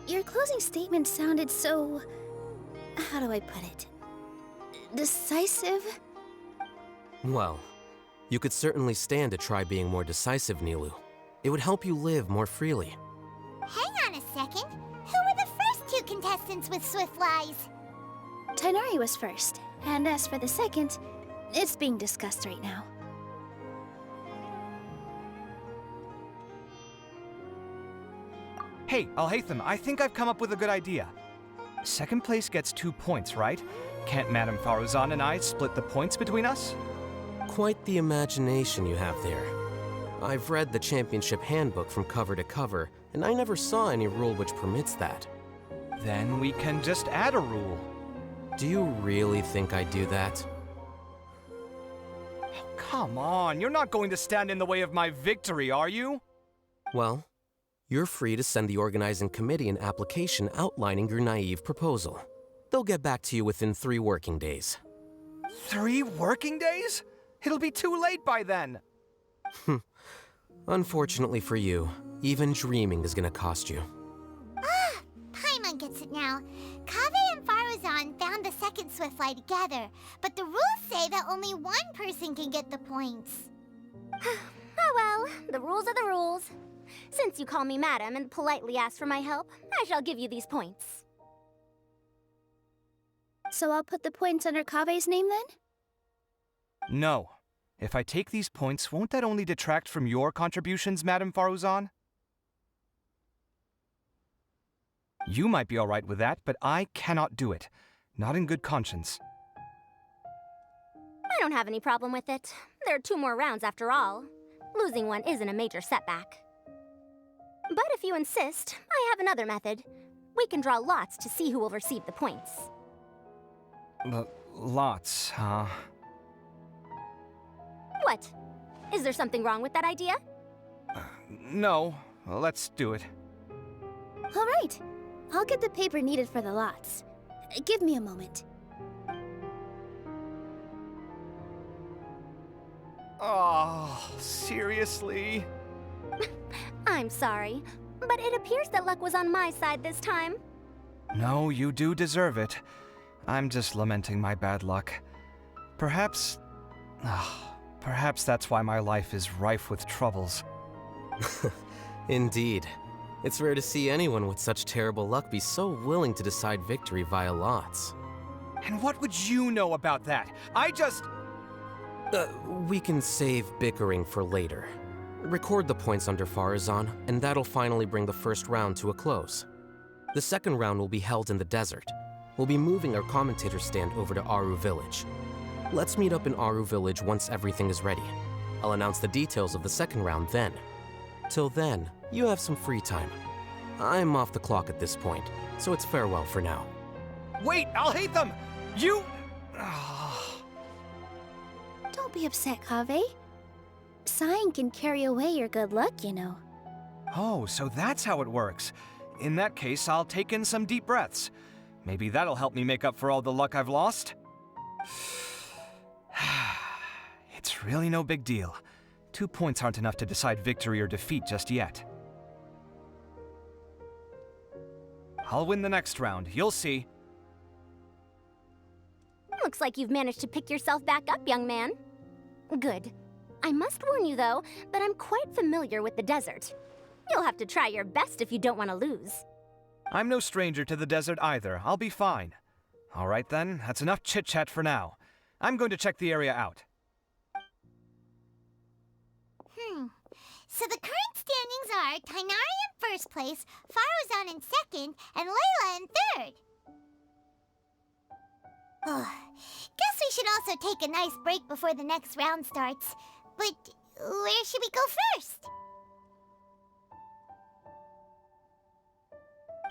Your closing statement sounded so... how do I put it? Decisive? Well, you could certainly stand to try being more decisive, Nilu. It would help you live more freely. Hang on a second. Who were the first two contestants with Swiftflies? Tighnari was first, and as for the second, it's being discussed right now. Hey, Alhaitham, I think I've come up with a good idea. Second place gets 2 points, right? Can't Madame Faruzan and I split the points between us? Quite the imagination you have there. I've read the championship handbook from cover to cover, and I never saw any rule which permits that. Then we can just add a rule. Do you really think I'd do that? Oh, come on, you're not going to stand in the way of my victory, are you? Well, you're free to send the organizing committee an application outlining your naive proposal. They'll get back to you within 3 working days. 3 working days? It'll be too late by then. Unfortunately for you, even dreaming is gonna cost you. Paimon gets it now. Kaveh and Faruzan found the second Swiftfly together, but the rules say that only one person can get the points. Oh well, the rules are the rules. Since you call me madam and politely ask for my help, I shall give you these points. So I'll put the points under Kave's name then? No. If I take these points, won't that only detract from your contributions, Madame Faruzan? You might be all right with that, but I cannot do it. Not in good conscience. I don't have any problem with it. There are 2 more rounds after all. Losing one isn't a major setback. But if you insist, I have another method. We can draw lots to see who will receive the points. Lots, huh? What? Is there something wrong with that idea? No. Well, let's do it. All right. I'll get the paper needed for the lots. Give me a moment. Oh, seriously? I'm sorry, but it appears that luck was on my side this time. No, you do deserve it. I'm just lamenting my bad luck. Perhaps that's why my life is rife with troubles. Indeed. It's rare to see anyone with such terrible luck be so willing to decide victory via lots. And what would you know about that? We can save bickering for later. Record the points under Faruzan, and that'll finally bring the first round to a close. The second round will be held in the desert. We'll be moving our commentator stand over to Aru Village. Let's meet up in Aru Village once everything is ready. I'll announce the details of the second round then. Till then, you have some free time. I'm off the clock at this point, so it's farewell for now. Wait, I'll hate them! You... Don't be upset, Kaveh. Sighing can carry away your good luck, you know. Oh, so that's how it works. In that case, I'll take in some deep breaths. Maybe that'll help me make up for all the luck I've lost. It's really no big deal. 2 points aren't enough to decide victory or defeat just yet. I'll win the next round, you'll see. Looks like you've managed to pick yourself back up, young man. Good. I must warn you, though, that I'm quite familiar with the desert. You'll have to try your best if you don't want to lose. I'm no stranger to the desert either. I'll be fine. All right then, that's enough chit-chat for now. I'm going to check the area out. So the current standings are Tighnari in first place, Faruzan in second, and Layla in third. Guess we should also take a nice break before the next round starts. But where should we go first?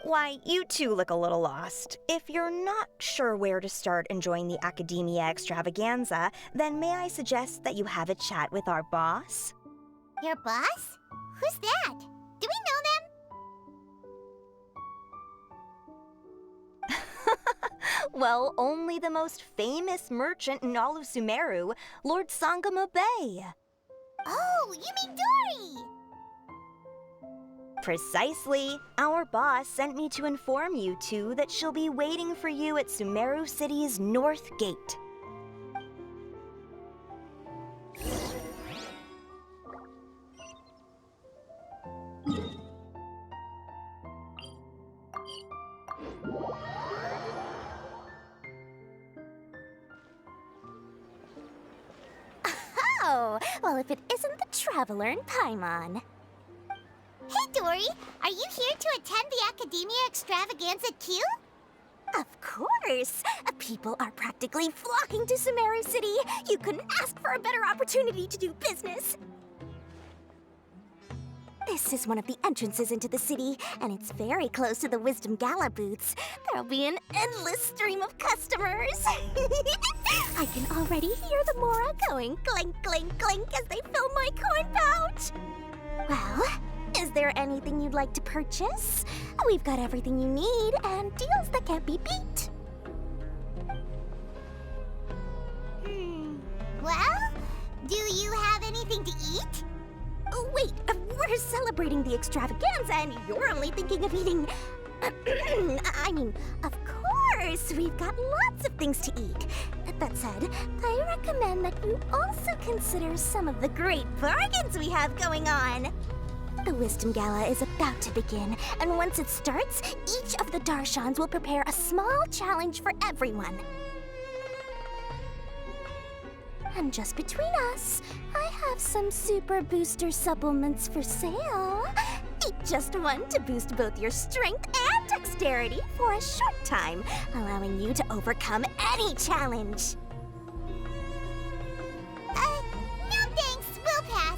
Why, you two look a little lost. If you're not sure where to start enjoying the Academia Extravaganza, then may I suggest that you have a chat with our boss? Your boss? Who's that? Do we know them? Well, only the most famous merchant in all of Sumeru, Lord Sangamo Bay. Oh, you mean Dory! Precisely. Our boss sent me to inform you two that she'll be waiting for you at Sumeru City's North Gate. Oh, well, if it isn't the Traveler in Paimon. Hey, Dory! Are you here to attend the Academia Extravaganza too? Of course! People are practically flocking to Sumeru City. You couldn't ask for a better opportunity to do business. This is one of the entrances into the city, and it's very close to the Wisdom Gala booths. There'll be an endless stream of customers. I can already hear the Mora going clink, clink, clink as they fill my coin pouch. Well, is there anything you'd like to purchase? We've got everything you need and deals that can't be beat. Well, do you have anything to eat? Oh, wait, we're celebrating the extravaganza and you're only thinking of eating... I mean, of course, we've got lots of things to eat. That said, I recommend that you also consider some of the great bargains we have going on. The Wisdom Gala is about to begin, and once it starts, each of the Darshans will prepare a small challenge for everyone. And just between us, I have some super booster supplements for sale. Eat just one to boost both your strength and dexterity for a short time, allowing you to overcome any challenge. No thanks, we'll pass.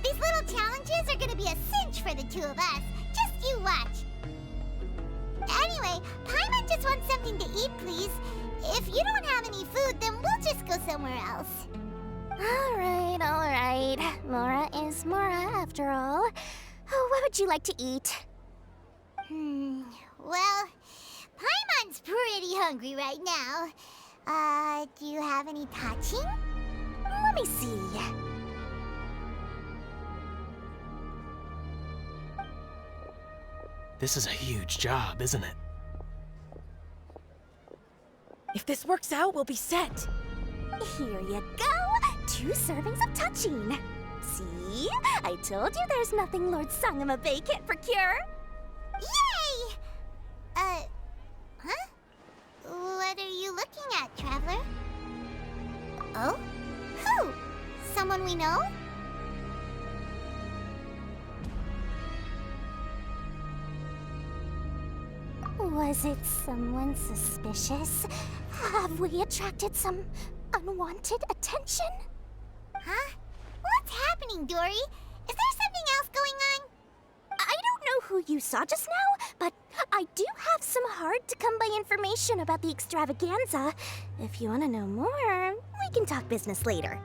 These little challenges are gonna be a cinch for the two of us. Just you watch. Anyway, Paimon just wants something to eat, please. If you don't have any food, then we'll just go somewhere else. All right. Mora is Mora, after all. Oh, what would you like to eat? Well, Paimon's pretty hungry right now. Do you have any touching? Let me see. This is a huge job, isn't it? If this works out, we'll be set. Here you go. 2 servings of touching. See? I told you there's nothing Lord Sangamo Bay can't procure. Yay! Huh? What are you looking at, Traveler? Oh? Who? Someone we know? Was it someone suspicious? Have we attracted some unwanted attention? Huh? What's happening, Dory? Is there something else going on? I don't know who you saw just now, but I do have some hard-to-come-by information about the extravaganza. If you want to know more, we can talk business later.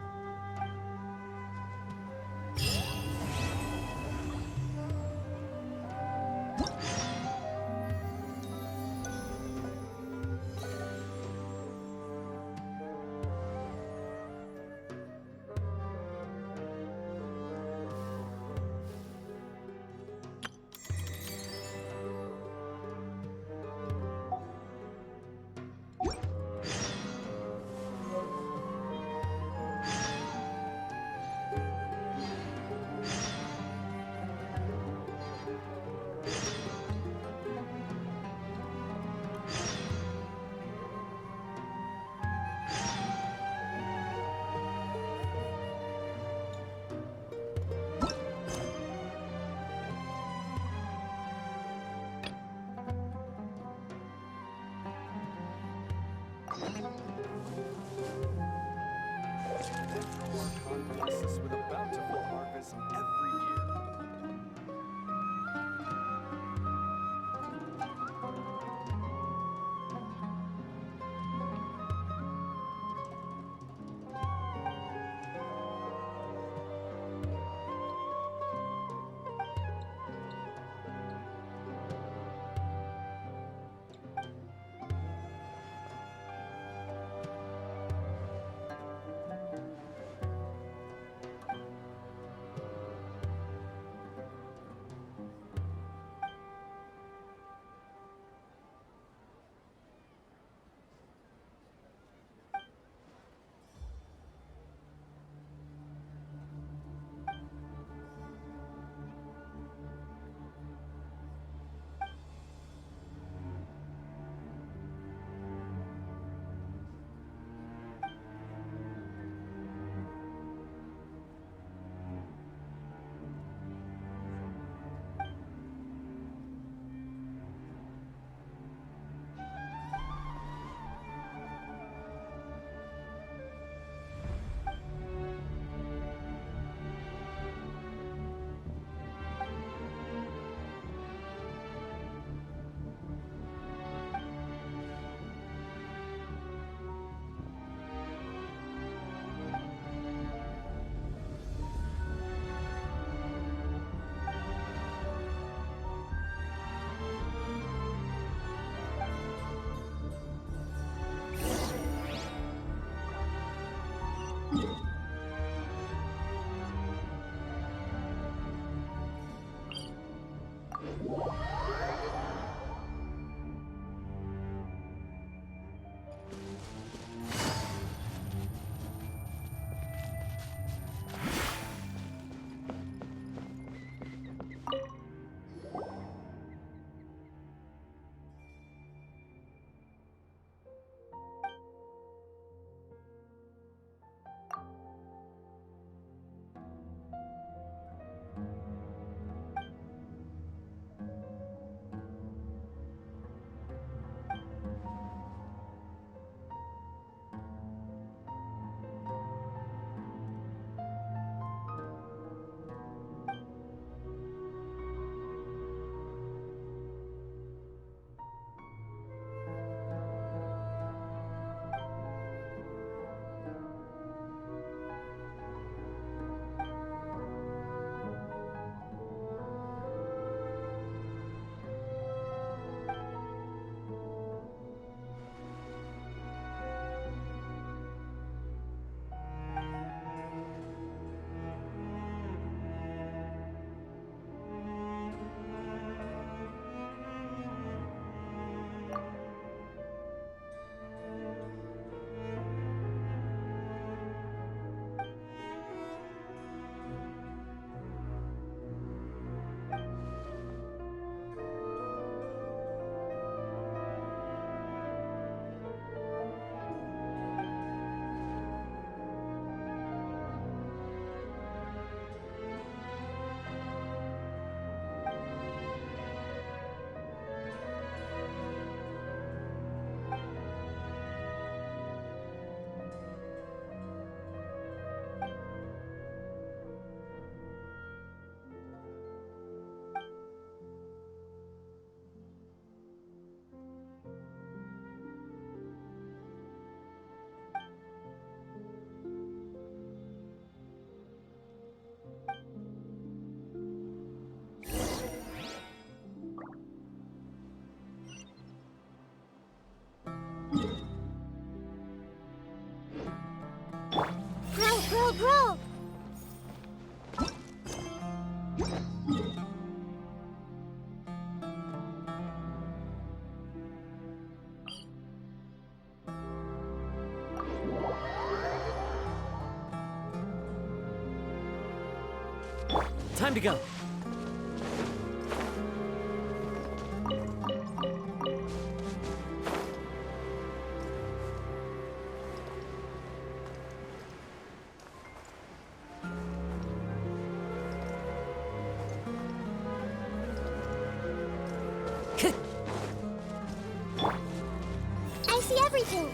Grow! Time to go. I see everything.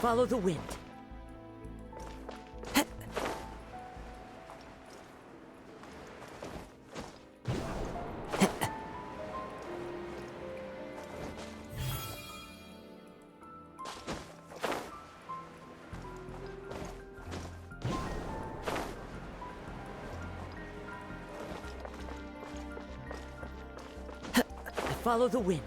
Follow the wind. Follow the wind.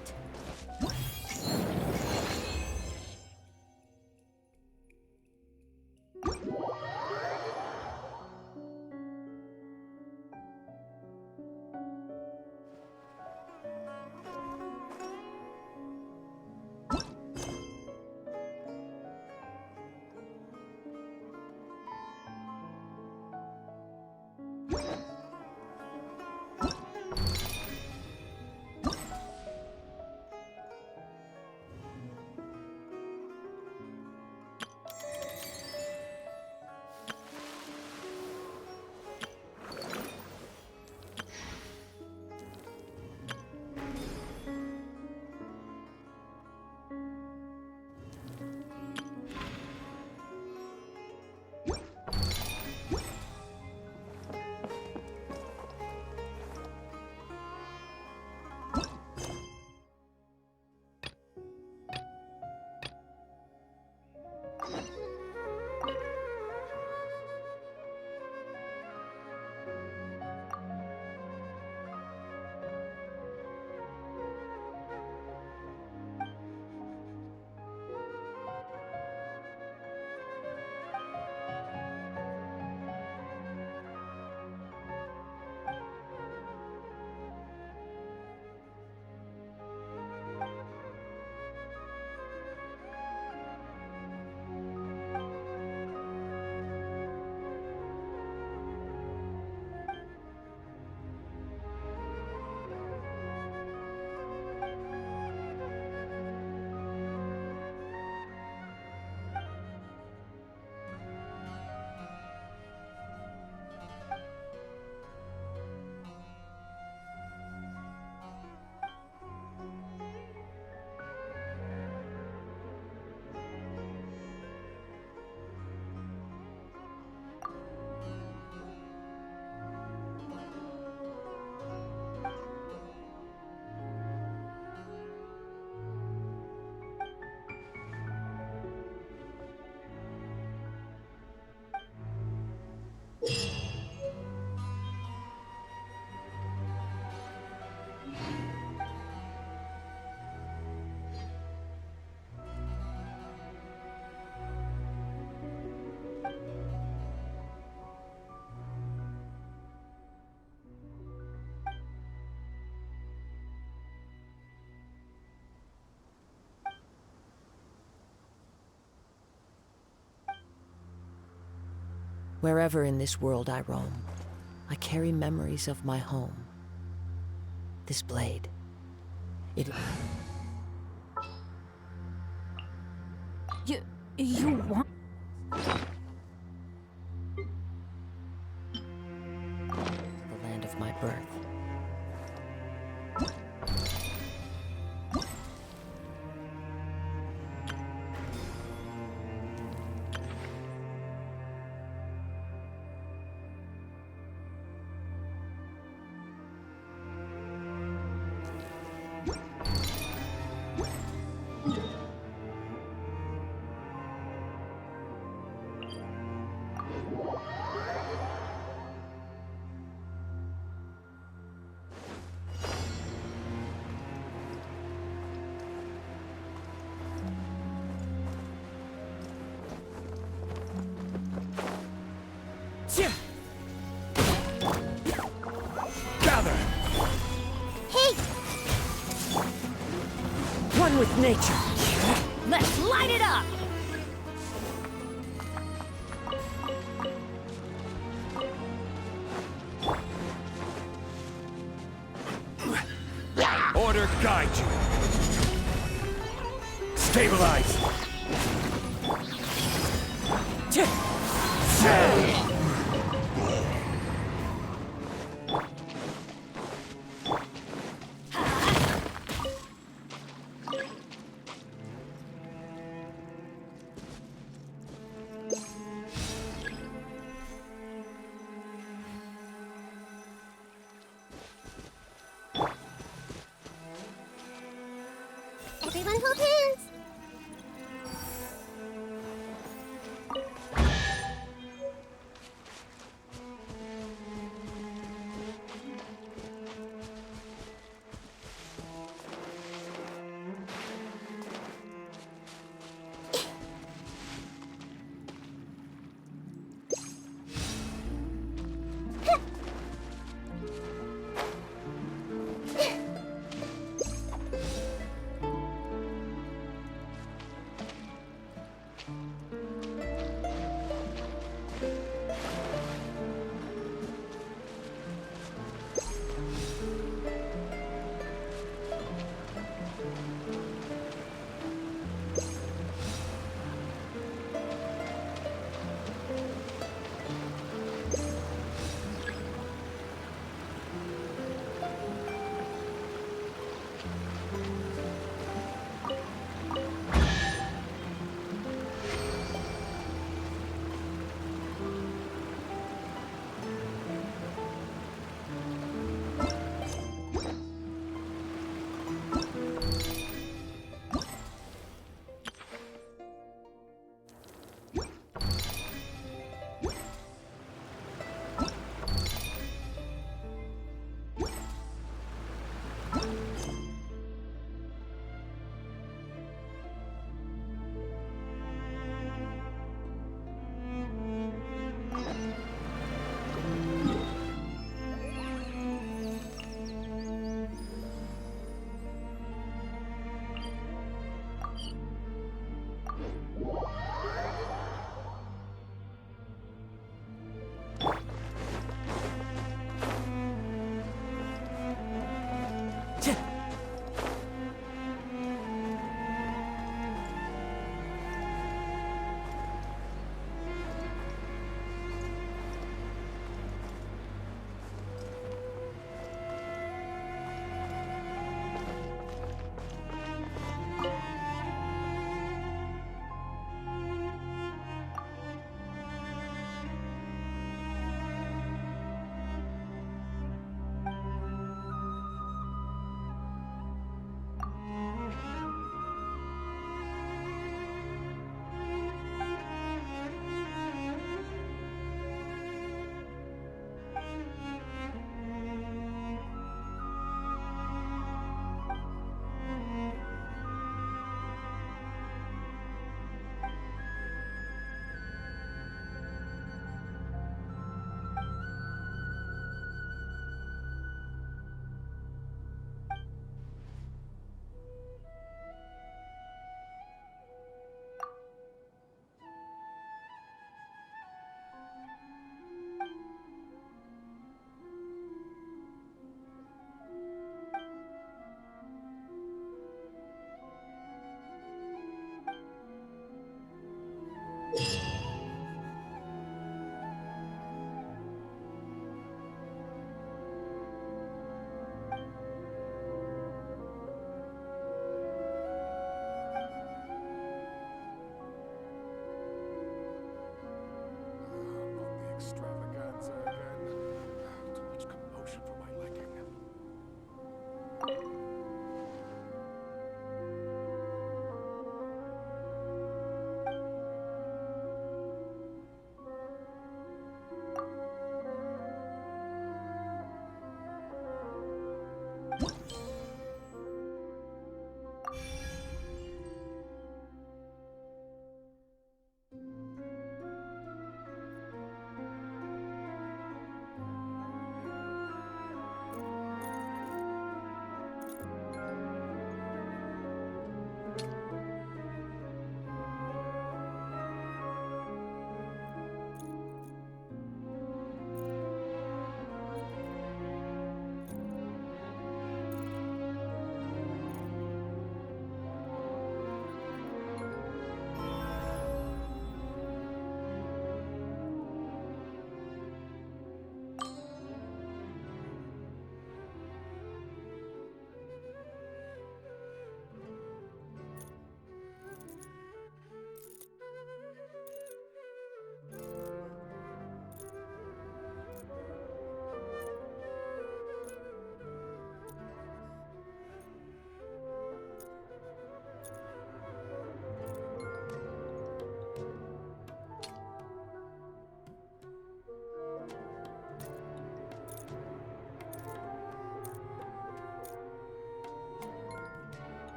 Wherever in this world I roam, I carry memories of my home. This blade, it... You want... the land of my birth. Gather! Hey! One with nature! Let's light it up! Order guide you. Stabilize. Everyone hold hands!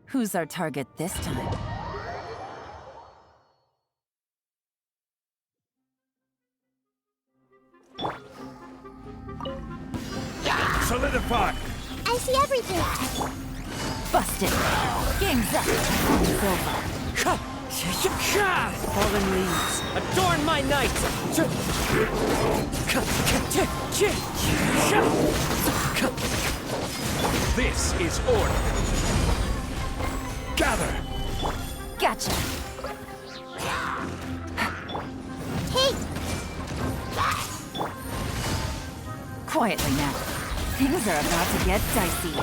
Who's our target this time? Solidify! I see everything! Busted! Game's up! It's over. Fallen leaves, adorn my night! This is order! Gather! Gotcha! Hey! Quietly now. Things are about to get dicey.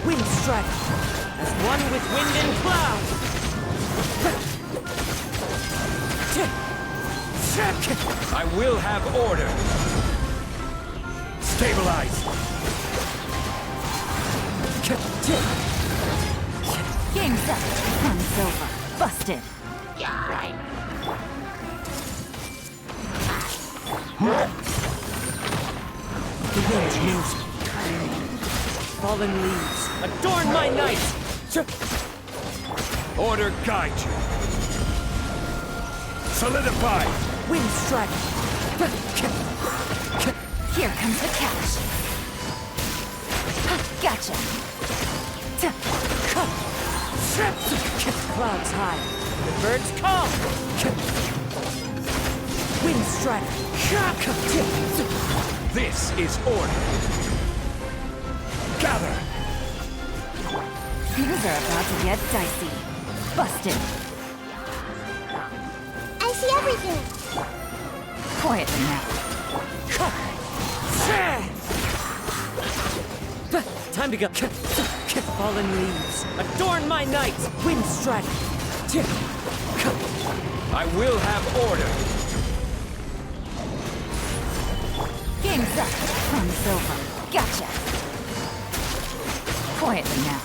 Wind strike, as one with wind and cloud! I will have order! Stabilize! Game's up. Fun's over. Busted. The wind moves me. Fallen leaves, adorn my night! Order guide you! Solidify! Wind strike! Here comes the catch. Gotcha. Clouds high, the birds call! Wind strike! This is order! Gather! Things are about to get dicey. Busted. I see everything! Quietly now. Time to go. Fallen leaves, adorn my night! Wind strike! I will have order! Game's up. Fun's over. Gotcha. Quietly now.